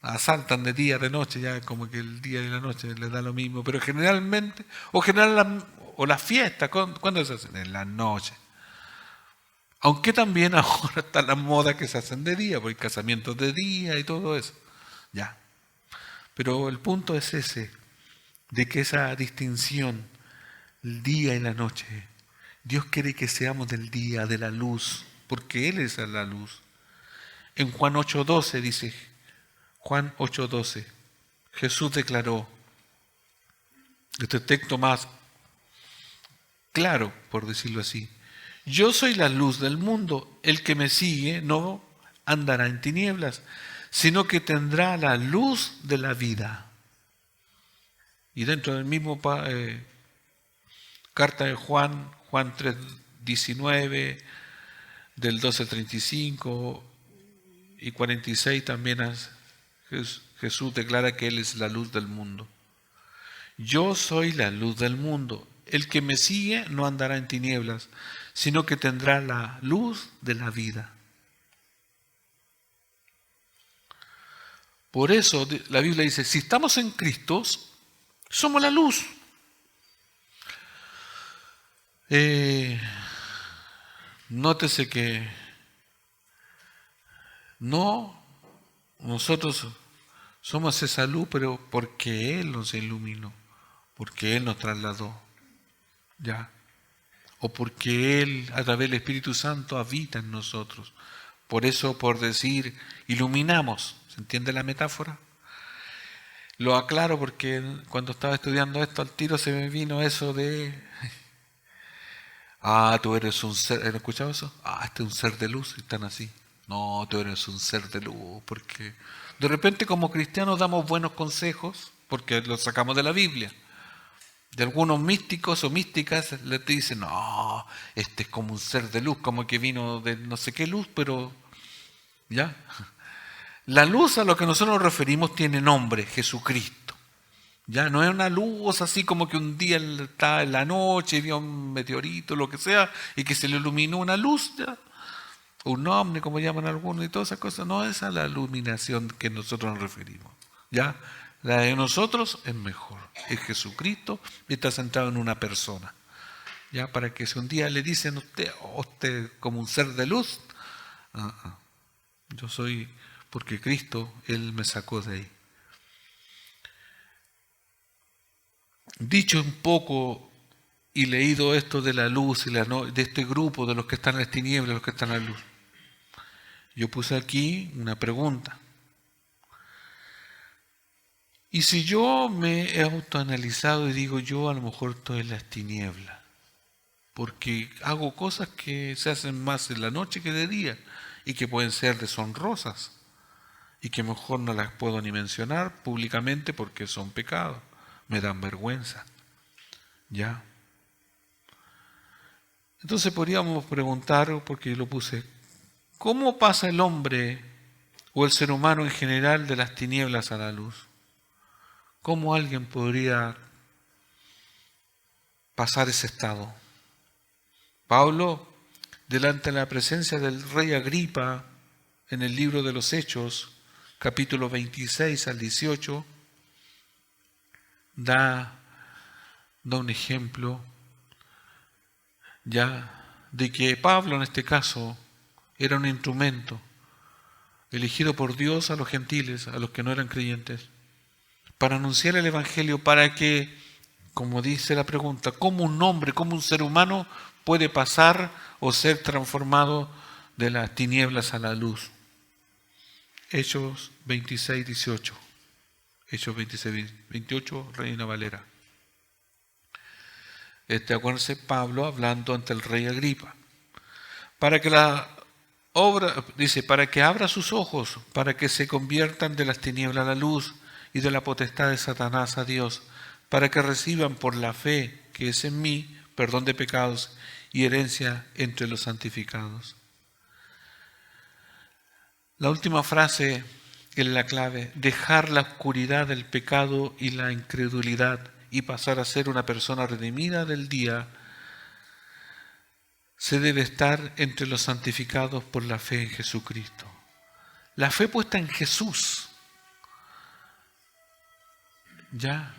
Speaker 1: asaltan de día, de noche, ya como que el día y la noche les da lo mismo, pero generalmente, o las fiestas, ¿cuándo se hacen? En la noche. Aunque también ahora están las modas que se hacen de día, porque hay casamientos de día y todo eso. Ya. Pero el punto es ese, de que esa distinción, el día y la noche, Dios quiere que seamos del día, de la luz, porque Él es la luz. En Juan 8:12 dice, Juan 8:12, Jesús declaró, este texto más claro, por decirlo así, yo soy la luz del mundo, el que me sigue no andará en tinieblas, sino que tendrá la luz de la vida. Y dentro del mismo carta de Juan 3:19, del 12:35 y 46 también Jesús declara que Él es la luz del mundo. Yo soy la luz del mundo. El que me sigue no andará en tinieblas, sino que tendrá la luz de la vida. Por eso la Biblia dice, si estamos en Cristo, somos la luz. Nótese que nosotros somos esa luz, pero porque Él nos iluminó, porque Él nos trasladó, ¿ya? O porque Él, a través del Espíritu Santo, habita en nosotros. Por eso, por decir, iluminamos, ¿se entiende la metáfora? Lo aclaro porque cuando estaba estudiando esto, al tiro se me vino eso de... tú eres un ser, ¿has escuchado eso? Este es un ser de luz, y están así. No, tú eres un ser de luz, porque de repente como cristianos damos buenos consejos, porque los sacamos de la Biblia. De algunos místicos o místicas les dicen, no, este es como un ser de luz, como que vino de no sé qué luz, pero ya. La luz a lo que nosotros nos referimos tiene nombre, Jesucristo. Ya no es una luz así como que un día estaba en la noche, vio un meteorito, lo que sea, y que se le iluminó una luz, ya. Un ovni, como llaman algunos, y todas esas cosas. No, esa es la iluminación que nosotros nos referimos. ¿Ya? La de nosotros es mejor. Es Jesucristo y está centrado en una persona. ¿Ya? Para que si un día le dicen a usted como un ser de luz, yo soy, porque Cristo, Él me sacó de ahí. Dicho un poco y leído esto de la luz y de este grupo de los que están en las tinieblas, los que están en la luz, yo puse aquí una pregunta. Y si yo me he autoanalizado y digo yo a lo mejor estoy en las tinieblas, porque hago cosas que se hacen más en la noche que de día y que pueden ser deshonrosas y que mejor no las puedo ni mencionar públicamente porque son pecados, me dan vergüenza. ¿Ya? Entonces podríamos preguntar, porque lo puse, ¿cómo pasa el hombre o el ser humano en general de las tinieblas a la luz? ¿Cómo alguien podría pasar ese estado? Pablo, delante de la presencia del rey Agripa, en el libro de los Hechos, capítulo 26 al 18, da un ejemplo ya de que Pablo en este caso era un instrumento elegido por Dios a los gentiles, a los que no eran creyentes, para anunciar el Evangelio, para que, como dice la pregunta, ¿cómo un hombre, cómo un ser humano puede pasar o ser transformado de las tinieblas a la luz? Hechos 26, 18. Hechos 26, 28, Reina Valera. Acuérdense, Pablo hablando ante el rey Agripa. Para que la obra, dice, para que abra sus ojos, para que se conviertan de las tinieblas a la luz y de la potestad de Satanás a Dios, para que reciban por la fe que es en mí perdón de pecados y herencia entre los santificados. La última frase es la clave: dejar la oscuridad del pecado y la incredulidad y pasar a ser una persona redimida del día. Se debe estar entre los santificados por la fe en Jesucristo. La fe puesta en Jesús. ¿Ya?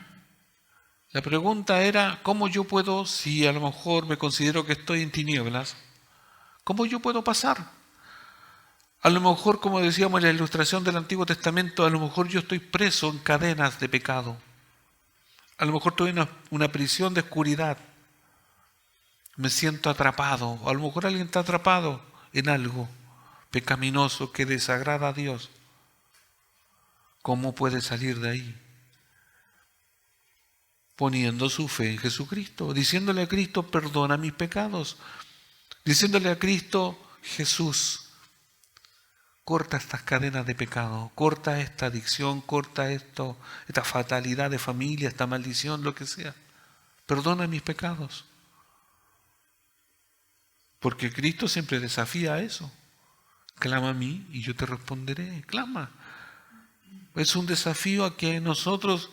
Speaker 1: La pregunta era, ¿cómo yo puedo, si a lo mejor me considero que estoy en tinieblas, cómo yo puedo pasar? A lo mejor, como decíamos en la ilustración del Antiguo Testamento, a lo mejor yo estoy preso en cadenas de pecado. A lo mejor estoy en una prisión de oscuridad. Me siento atrapado. A lo mejor alguien está atrapado en algo, pecaminoso que desagrada a Dios, ¿cómo puede salir de ahí? Poniendo su fe en Jesucristo, diciéndole a Cristo, perdona mis pecados, diciéndole a Cristo, Jesús, corta estas cadenas de pecado, corta esta adicción, corta esta fatalidad de familia, esta maldición, lo que sea. Perdona mis pecados. Porque Cristo siempre desafía a eso. Clama a mí y yo te responderé. Clama. Es un desafío a que nosotros,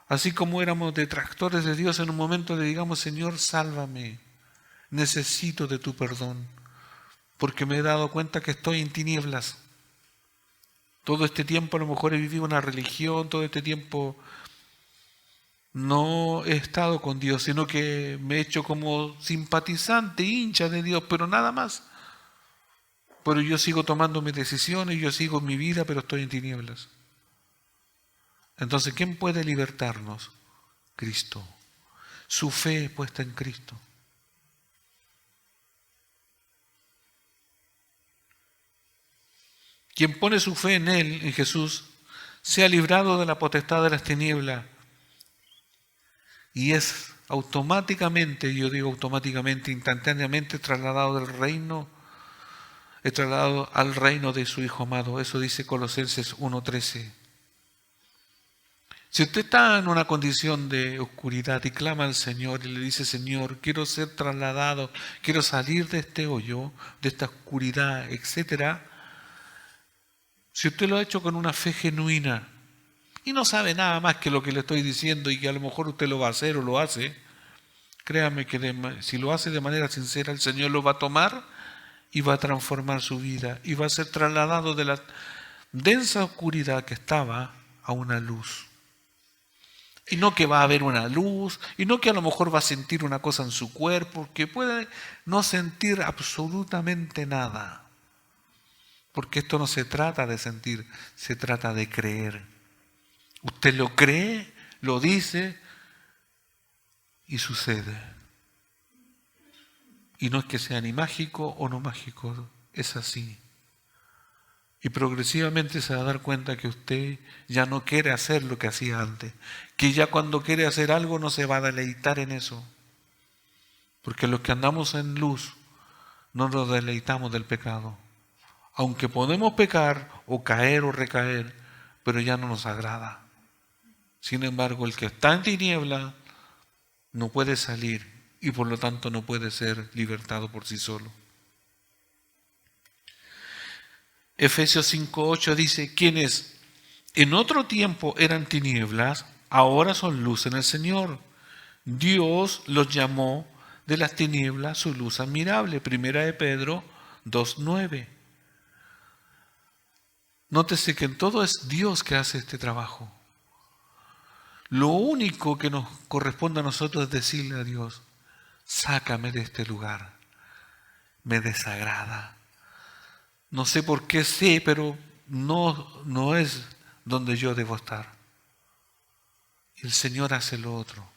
Speaker 1: así como éramos detractores de Dios, en un momento le digamos, Señor, sálvame. Necesito de tu perdón. Porque me he dado cuenta que estoy en tinieblas. Todo este tiempo a lo mejor he vivido una religión, todo este tiempo no he estado con Dios, sino que me he hecho como simpatizante, hincha de Dios, pero nada más. Pero yo sigo tomando mis decisiones, yo sigo en mi vida, pero estoy en tinieblas. Entonces, ¿quién puede libertarnos? Cristo. Su fe puesta en Cristo. Quien pone su fe en Él, en Jesús, se ha librado de la potestad de las tinieblas y es automáticamente, yo digo automáticamente, instantáneamente trasladado del reino, es trasladado al reino de su Hijo amado. Eso dice Colosenses 1:13. Si usted está en una condición de oscuridad y clama al Señor y le dice, Señor, quiero ser trasladado, quiero salir de este hoyo, de esta oscuridad, etcétera. Si usted lo ha hecho con una fe genuina y no sabe nada más que lo que le estoy diciendo y que a lo mejor usted lo va a hacer o lo hace, créame que si lo hace de manera sincera, el Señor lo va a tomar y va a transformar su vida y va a ser trasladado de la densa oscuridad que estaba a una luz. Y no que va a haber una luz, y no que a lo mejor va a sentir una cosa en su cuerpo, que puede no sentir absolutamente nada. Porque esto no se trata de sentir, se trata de creer. Usted lo cree, lo dice y sucede. Y no es que sea ni mágico o no mágico, es así. Y progresivamente se va a dar cuenta que usted ya no quiere hacer lo que hacía antes. Que ya cuando quiere hacer algo no se va a deleitar en eso. Porque los que andamos en luz no nos deleitamos del pecado. Aunque podemos pecar o caer o recaer, pero ya no nos agrada. Sin embargo, el que está en tiniebla no puede salir y por lo tanto no puede ser libertado por sí solo. Efesios 5:8 dice, quienes en otro tiempo eran tinieblas, ahora son luz en el Señor. Dios los llamó de las tinieblas su luz admirable. Primera de Pedro 2:9. Nótese que en todo es Dios que hace este trabajo. Lo único que nos corresponde a nosotros es decirle a Dios, sácame de este lugar, me desagrada. No sé por qué sé, pero no es donde yo debo estar. Y el Señor hace lo otro,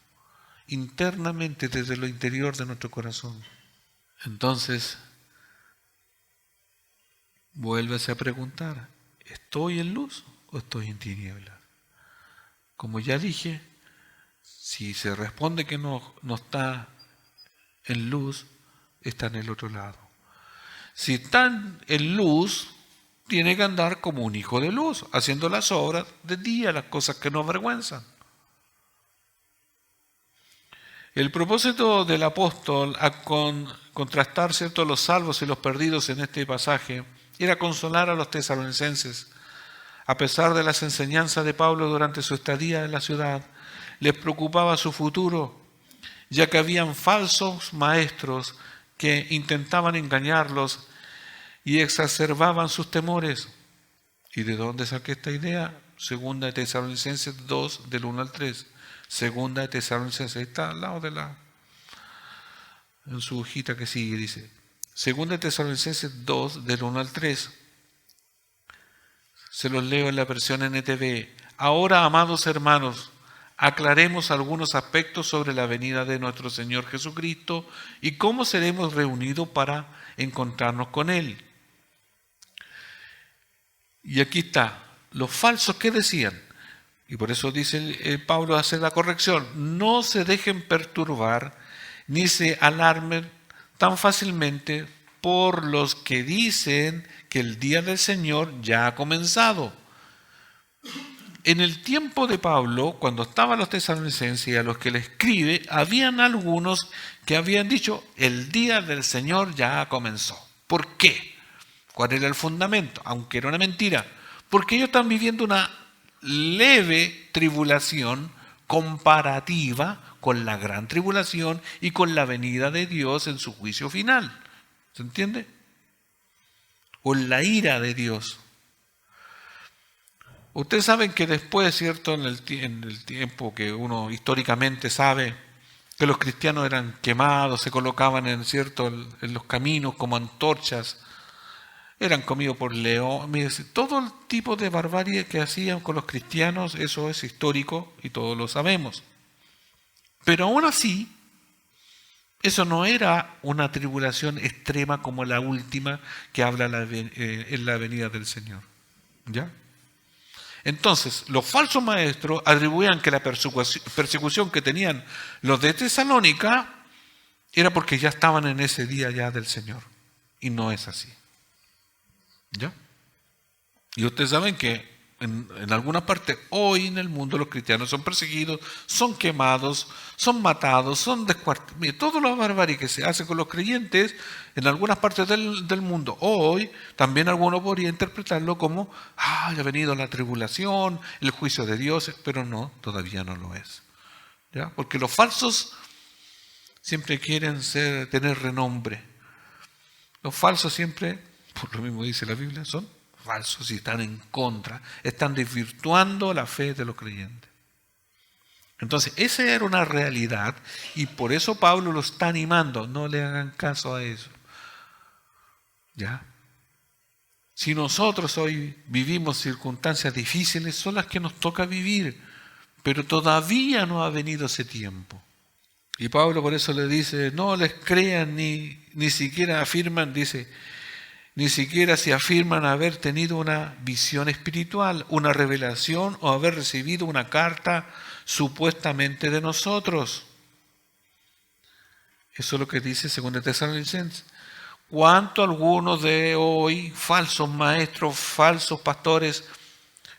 Speaker 1: internamente desde lo interior de nuestro corazón. Entonces, vuélvese a preguntar, ¿estoy en luz o estoy en tinieblas? Como ya dije, si se responde que no está en luz, está en el otro lado. Si están en luz, tiene que andar como un hijo de luz, haciendo las obras del día, las cosas que nos avergüenzan. El propósito del apóstol a contrastar los salvos y los perdidos en este pasaje era consolar a los tesalonicenses. A pesar de las enseñanzas de Pablo durante su estadía en la ciudad, les preocupaba su futuro, ya que habían falsos maestros que intentaban engañarlos y exacerbaban sus temores. ¿Y de dónde saqué esta idea? Segunda de Tesalonicenses 2, del 1 al 3. Segunda de Tesalonicenses, está al lado en su hojita que sigue, dice. Segunda de Tesalonicenses 2, del 1 al 3. Se los leo en la versión NTV. Ahora, amados hermanos, aclaremos algunos aspectos sobre la venida de nuestro Señor Jesucristo y cómo seremos reunidos para encontrarnos con Él. Y aquí está, los falsos que decían, y por eso dice Pablo hace la corrección, no se dejen perturbar ni se alarmen tan fácilmente por los que dicen que el día del Señor ya ha comenzado. En el tiempo de Pablo, cuando estaban los tesalonicenses y a los que le escribe, habían algunos que habían dicho, el día del Señor ya comenzó. ¿Por qué? ¿Cuál era el fundamento? Aunque era una mentira. Porque ellos están viviendo una leve tribulación comparativa con la gran tribulación y con la venida de Dios en su juicio final. ¿Se entiende? O la ira de Dios. Ustedes saben que después, ¿cierto? En el tiempo que uno históricamente sabe que los cristianos eran quemados, se colocaban ¿cierto? En los caminos como antorchas, eran comidos por leones, todo el tipo de barbarie que hacían con los cristianos, eso es histórico y todos lo sabemos. Pero aún así, eso no era una tribulación extrema como la última que habla en la venida del Señor. ¿Ya? Entonces, los falsos maestros atribuían que la persecución que tenían los de Tesalónica era porque ya estaban en ese día ya del Señor. Y no es así. ¿Ya? Y ustedes saben que en algunas partes hoy en el mundo los cristianos son perseguidos, son quemados, son matados, son descuartizados. Toda la barbarie que se hace con los creyentes en algunas partes del mundo hoy, también algunos podrían interpretarlo como, ya ha venido la tribulación, el juicio de Dios, pero no, todavía no lo es. ¿Ya? Porque los falsos siempre quieren tener renombre. Los falsos siempre, por lo mismo dice la Biblia, son falsos y están en contra, están desvirtuando la fe de los creyentes. Entonces, esa era una realidad y por eso Pablo lo está animando, no le hagan caso a eso. ¿Ya? Si nosotros hoy vivimos circunstancias difíciles, son las que nos toca vivir, pero todavía no ha venido ese tiempo. Y Pablo por eso le dice, no les crean ni siquiera afirman, dice, ni siquiera si afirman haber tenido una visión espiritual, una revelación o haber recibido una carta supuestamente de nosotros. Eso es lo que dice 2 Tesalonicenses. ¿Cuánto algunos de hoy, falsos maestros, falsos pastores,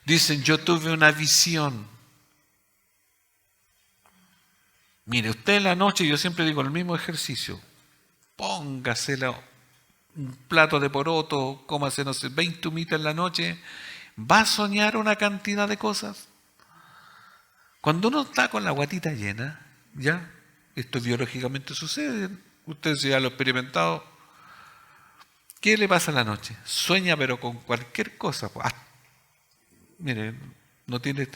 Speaker 1: dicen yo tuve una visión? Mire, usted en la noche, yo siempre digo el mismo ejercicio, póngasela un plato de poroto, cómase, no sé, 20 humitas en la noche, va a soñar una cantidad de cosas. Cuando uno está con la guatita llena, ya, esto biológicamente sucede, usted ya lo ha experimentado, ¿qué le pasa en la noche? Sueña pero con cualquier cosa. Mire, no tiene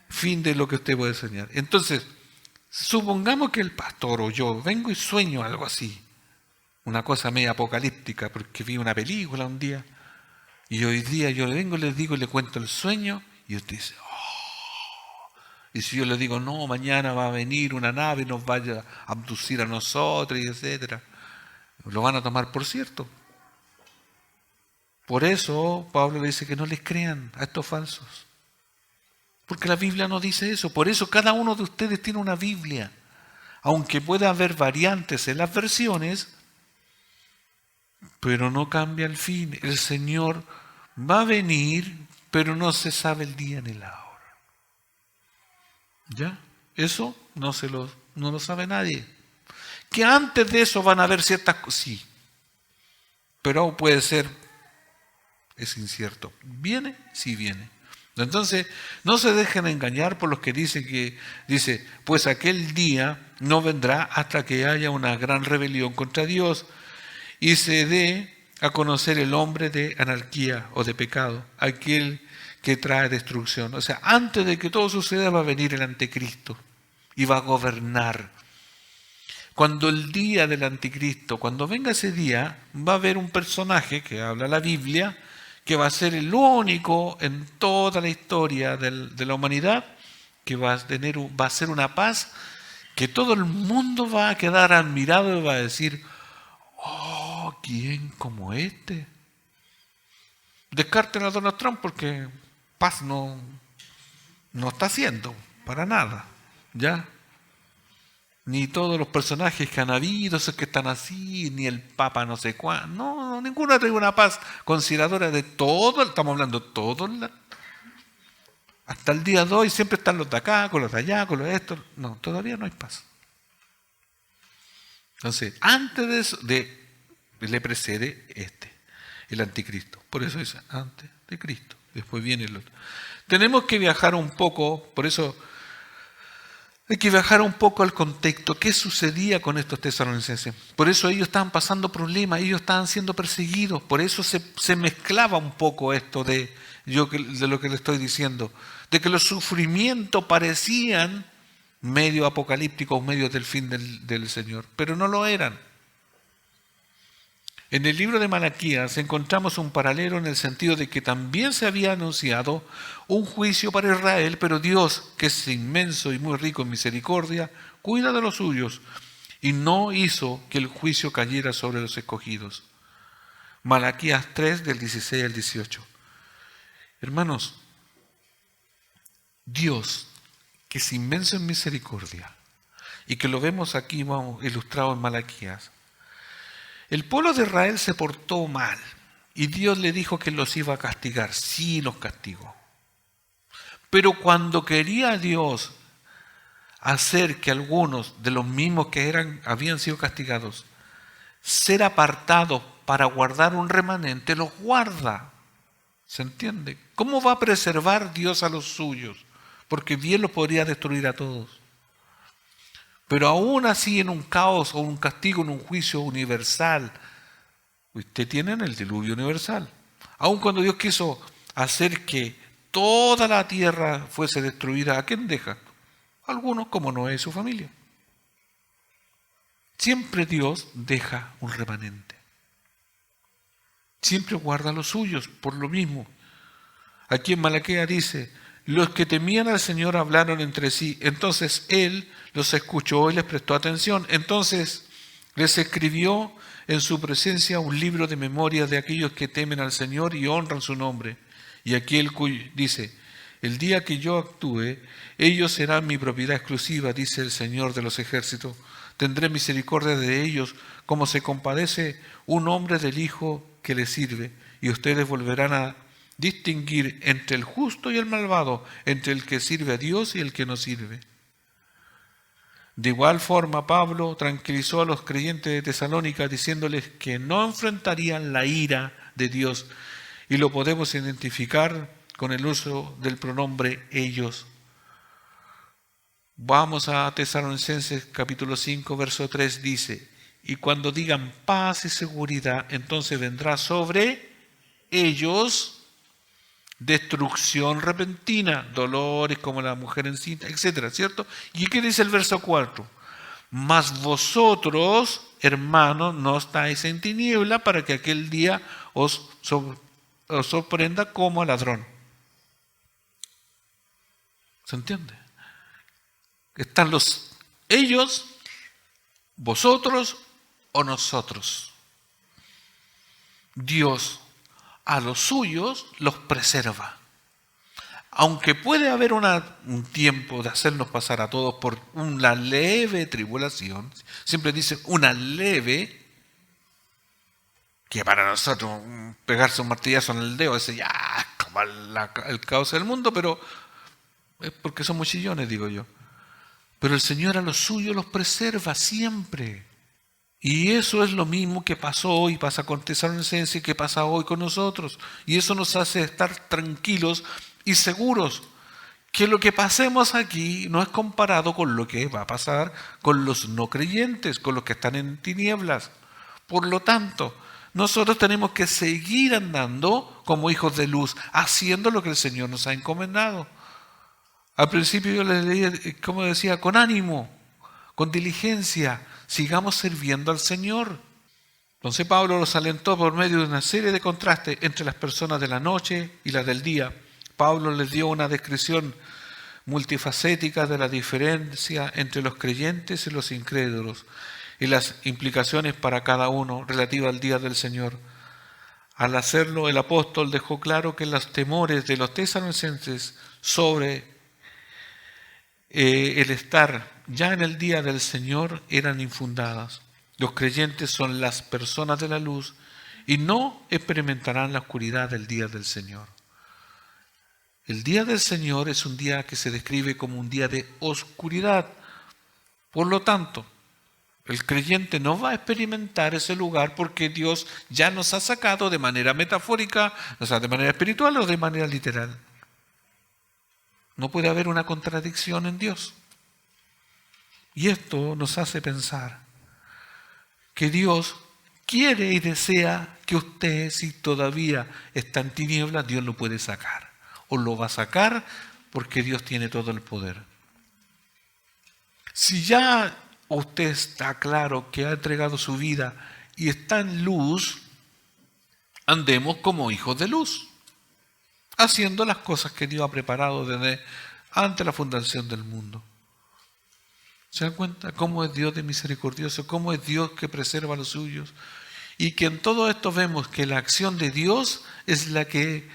Speaker 1: fin de lo que usted puede soñar. Entonces, supongamos que el pastor o yo vengo y sueño algo así. Una cosa media apocalíptica, porque vi una película un día, y hoy día yo le vengo, les digo y le cuento el sueño, y usted dice, y si yo le digo, no, mañana va a venir una nave y nos vaya a abducir a nosotros, y etcétera, lo van a tomar por cierto. Por eso Pablo le dice que no les crean a estos falsos, porque la Biblia no dice eso. Por eso cada uno de ustedes tiene una Biblia, aunque pueda haber variantes en las versiones, pero no cambia el fin. El Señor va a venir, pero no se sabe el día ni la hora. ¿Ya? Eso no lo sabe nadie. Que antes de eso van a haber ciertas cosas, sí, pero puede ser, es incierto. ¿Viene? Sí viene. Entonces, no se dejen engañar por los que dice, pues aquel día no vendrá hasta que haya una gran rebelión contra Dios y se dé a conocer el hombre de anarquía o de pecado, aquel que trae destrucción. O sea, antes de que todo suceda va a venir el anticristo y va a gobernar. Cuando el día del anticristo, cuando venga ese día, va a haber un personaje que habla la Biblia, que va a ser el único en toda la historia de la humanidad, que va a ser una paz, que todo el mundo va a quedar admirado y va a decir, ¿quién como este? descarten a Donald Trump porque paz no está haciendo, para nada, ¿ya? Ni todos los personajes que han habido, esos que están así, ni el Papa no sé cuándo. No, ninguno ha traído una paz conciliadora de todo, estamos hablando todo, hasta el día de hoy siempre están los de acá, con los de allá, con los de estos. No, todavía no hay paz. Entonces, antes de eso, le precede el anticristo. Por eso es antes de Cristo. Después viene el otro. Tenemos que viajar un poco, por eso hay que viajar un poco al contexto. ¿Qué sucedía con estos tesalonicenses? Por eso ellos estaban pasando problemas, ellos estaban siendo perseguidos. Por eso se mezclaba un poco esto de lo que le estoy diciendo. De que los sufrimientos parecían medio apocalípticos, medio del fin del Señor. Pero no lo eran. En el libro de Malaquías encontramos un paralelo en el sentido de que también se había anunciado un juicio para Israel, pero Dios, que es inmenso y muy rico en misericordia, cuida de los suyos y no hizo que el juicio cayera sobre los escogidos. Malaquías 3, del 16 al 18. Hermanos, Dios, que es inmenso en misericordia y que lo vemos aquí ilustrado en Malaquías, el pueblo de Israel se portó mal y Dios le dijo que los iba a castigar. Sí, los castigó. Pero cuando quería Dios hacer que algunos de los mismos que habían sido castigados ser apartados para guardar un remanente, los guarda. ¿Se entiende? ¿Cómo va a preservar Dios a los suyos? Porque bien los podría destruir a todos. Pero aún así, en un caos o un castigo, en un juicio universal, usted tiene el diluvio universal. Aun cuando Dios quiso hacer que toda la tierra fuese destruida, ¿a quién deja? Algunos, como Noé y su familia. Siempre Dios deja un remanente. Siempre guarda a los suyos, por lo mismo. Aquí en Malaquías dice: los que temían al Señor hablaron entre sí, entonces Él los escuchó y les prestó atención. Entonces les escribió en su presencia un libro de memoria de aquellos que temen al Señor y honran su nombre. Y aquí Él dice: el día que yo actúe, ellos serán mi propiedad exclusiva, dice el Señor de los ejércitos. Tendré misericordia de ellos, como se compadece un hombre del hijo que le sirve, y ustedes volverán a distinguir entre el justo y el malvado, entre el que sirve a Dios y el que no sirve. De igual forma, Pablo tranquilizó a los creyentes de Tesalónica diciéndoles que no enfrentarían la ira de Dios, y lo podemos identificar con el uso del pronombre ellos. Vamos a Tesalonicenses capítulo 5, verso 3, dice: y cuando digan paz y seguridad, entonces vendrá sobre ellos destrucción repentina, dolores como la mujer encinta, etcétera, ¿cierto? ¿Y qué dice el verso 4? Mas vosotros, hermanos, no estáis en tiniebla para que aquel día os sorprenda como ladrón. ¿Se entiende? Están ellos, vosotros o nosotros. Dios a los suyos los preserva. Aunque puede haber un tiempo de hacernos pasar a todos por una leve tribulación, siempre dice una leve, que para nosotros pegarse un martillazo en el dedo, ese ya es como el caos del mundo, pero es porque somos chillones, digo yo. Pero el Señor a los suyos los preserva siempre. Y eso es lo mismo que pasó hoy, pasa con Tesalonicenses, que pasa hoy con nosotros. Y eso nos hace estar tranquilos y seguros que lo que pasemos aquí no es comparado con lo que va a pasar con los no creyentes, con los que están en tinieblas. Por lo tanto, nosotros tenemos que seguir andando como hijos de luz, haciendo lo que el Señor nos ha encomendado. Al principio yo les leía, como decía, con ánimo, con diligencia, sigamos sirviendo al Señor. Entonces Pablo los alentó por medio de una serie de contrastes entre las personas de la noche y las del día. Pablo les dio una descripción multifacética de la diferencia entre los creyentes y los incrédulos y las implicaciones para cada uno relativa al día del Señor. Al hacerlo, el apóstol dejó claro que los temores de los tesalonicenses sobre el estar ya en el día del Señor eran infundadas. Los creyentes son las personas de la luz y no experimentarán la oscuridad del día del Señor. El día del Señor es un día que se describe como un día de oscuridad. Por lo tanto, el creyente no va a experimentar ese lugar porque Dios ya nos ha sacado de manera metafórica, o sea, de manera espiritual o de manera literal. No puede haber una contradicción en Dios. Y esto nos hace pensar que Dios quiere y desea que usted, si todavía está en tinieblas, Dios lo puede sacar. O lo va a sacar porque Dios tiene todo el poder. Si ya usted está claro que ha entregado su vida y está en luz, andemos como hijos de luz, haciendo las cosas que Dios ha preparado desde antes de la fundación del mundo. ¿Se dan cuenta cómo es Dios de misericordioso? Cómo es Dios que preserva a los suyos. Y que en todo esto vemos que la acción de Dios es la que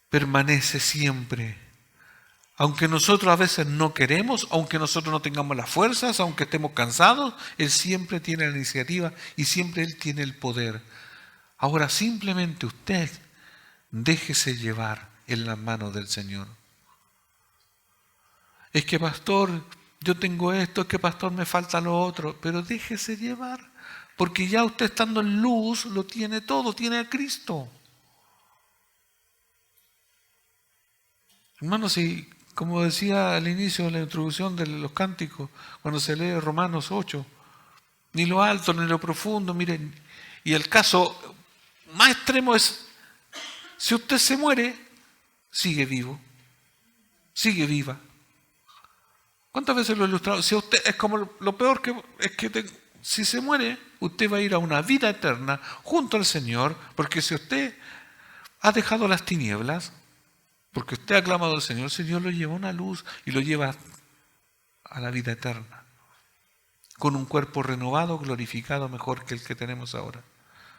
Speaker 1: permanece siempre. Aunque nosotros a veces no queremos, aunque nosotros no tengamos las fuerzas, aunque estemos cansados, Él siempre tiene la iniciativa y siempre Él tiene el poder. Ahora simplemente usted déjese llevar en las manos del Señor. Es que pastor, yo tengo esto, es que pastor me falta lo otro, pero déjese llevar, porque ya usted estando en luz lo tiene todo, tiene a Cristo. Hermanos, si como decía al inicio de la introducción de los cánticos, cuando se lee Romanos 8, ni lo alto ni lo profundo, miren, y el caso más extremo es, si usted se muere, sigue vivo, sigue viva. ¿Cuántas veces lo he ilustrado? Si usted, es como lo peor que es que si se muere, usted va a ir a una vida eterna junto al Señor, porque si usted ha dejado las tinieblas, porque usted ha clamado al Señor, el Señor lo lleva a una luz y lo lleva a la vida eterna, con un cuerpo renovado, glorificado, mejor que el que tenemos ahora,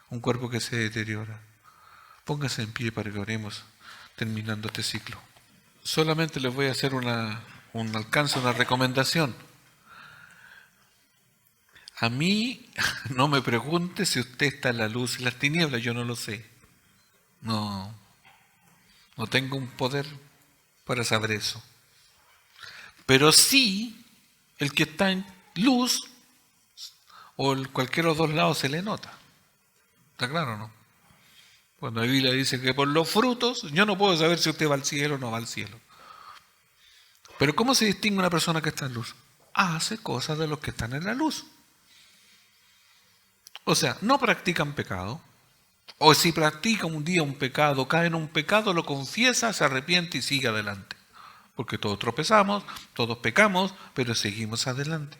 Speaker 1: un cuerpo que se deteriora. Póngase en pie para que oremos, terminando este ciclo. Solamente les voy a hacer un alcance, una recomendación. A mí no me pregunte si usted está en la luz y las tinieblas, yo no lo sé. No tengo un poder para saber eso. Pero sí, el que está en luz o en cualquiera de los dos lados se le nota. ¿Está claro o no? Cuando la Biblia dice que por los frutos, yo no puedo saber si usted va al cielo o no va al cielo. Pero ¿cómo se distingue una persona que está en luz? Hace cosas de los que están en la luz. O sea, no practican pecado. O si practica un día un pecado, cae en un pecado, lo confiesa, se arrepiente y sigue adelante. Porque todos tropezamos, todos pecamos, pero seguimos adelante.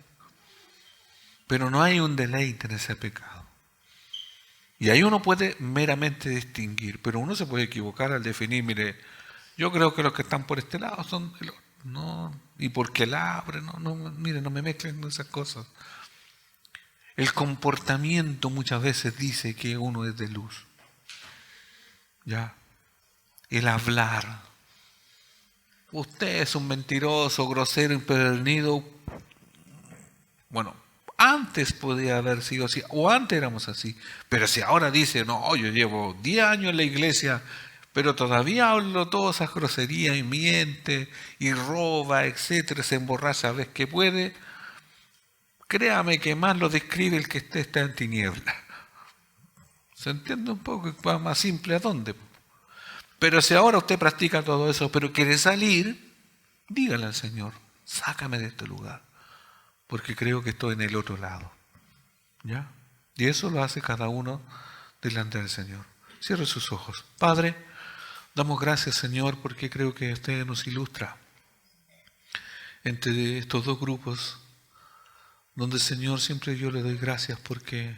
Speaker 1: Pero no hay un deleite en ese pecado. Y ahí uno puede meramente distinguir, pero uno se puede equivocar al definir, mire, yo creo que los que están por este lado son... No, y porque el abre, mire, no me mezclen con esas cosas. El comportamiento muchas veces dice que uno es de luz. ¿Ya? El hablar. Usted es un mentiroso, grosero, empedernido. Bueno, antes podía haber sido así, o antes éramos así. Pero si ahora dice, no, yo llevo 10 años en la iglesia, pero todavía hablo todas esas groserías y miente y roba, etcétera, se emborracha a veces que puede. Créame que más lo describe el que está en tinieblas. ¿Se entiende un poco? Más simple, ¿a dónde? Pero si ahora usted practica todo eso, pero quiere salir, dígale al Señor, sácame de este lugar, porque creo que estoy en el otro lado. ¿Ya? Y eso lo hace cada uno delante del Señor. Cierre sus ojos. Padre, damos gracias, Señor, porque creo que usted nos ilustra entre estos dos grupos, donde, Señor, siempre yo le doy gracias porque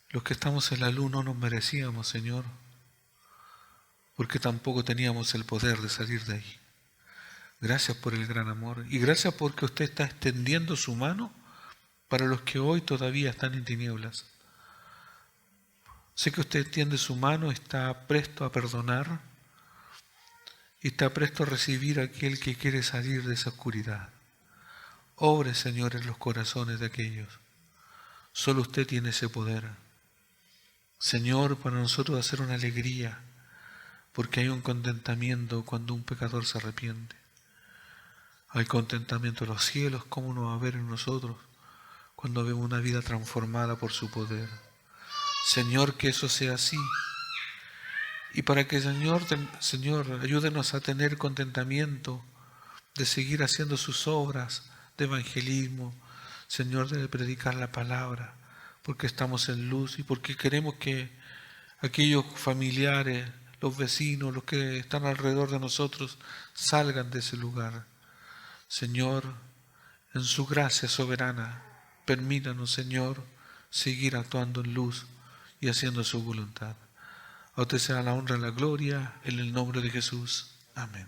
Speaker 1: los que estamos en la luz no nos merecíamos, Señor, porque tampoco teníamos el poder de salir de ahí. Gracias por el gran amor y gracias porque usted está extendiendo su mano para los que hoy todavía están en tinieblas. Sé que usted tiende su mano, está presto a perdonar y está presto a recibir a aquel que quiere salir de esa oscuridad. Obre, Señor, en los corazones de aquellos. Solo usted tiene ese poder. Señor, para nosotros va a ser una alegría, porque hay un contentamiento cuando un pecador se arrepiente. Hay contentamiento en los cielos, ¿cómo no va a haber en nosotros cuando vemos una vida transformada por su poder? Señor, que eso sea así. Y para que, Señor, ayúdenos a tener contentamiento de seguir haciendo sus obras de evangelismo, Señor, de predicar la palabra, porque estamos en luz y porque queremos que aquellos familiares, los vecinos, los que están alrededor de nosotros, salgan de ese lugar. Señor, en su gracia soberana, permítanos, Señor, seguir actuando en luz y haciendo su voluntad. A usted sea la honra y la gloria, en el nombre de Jesús. Amén.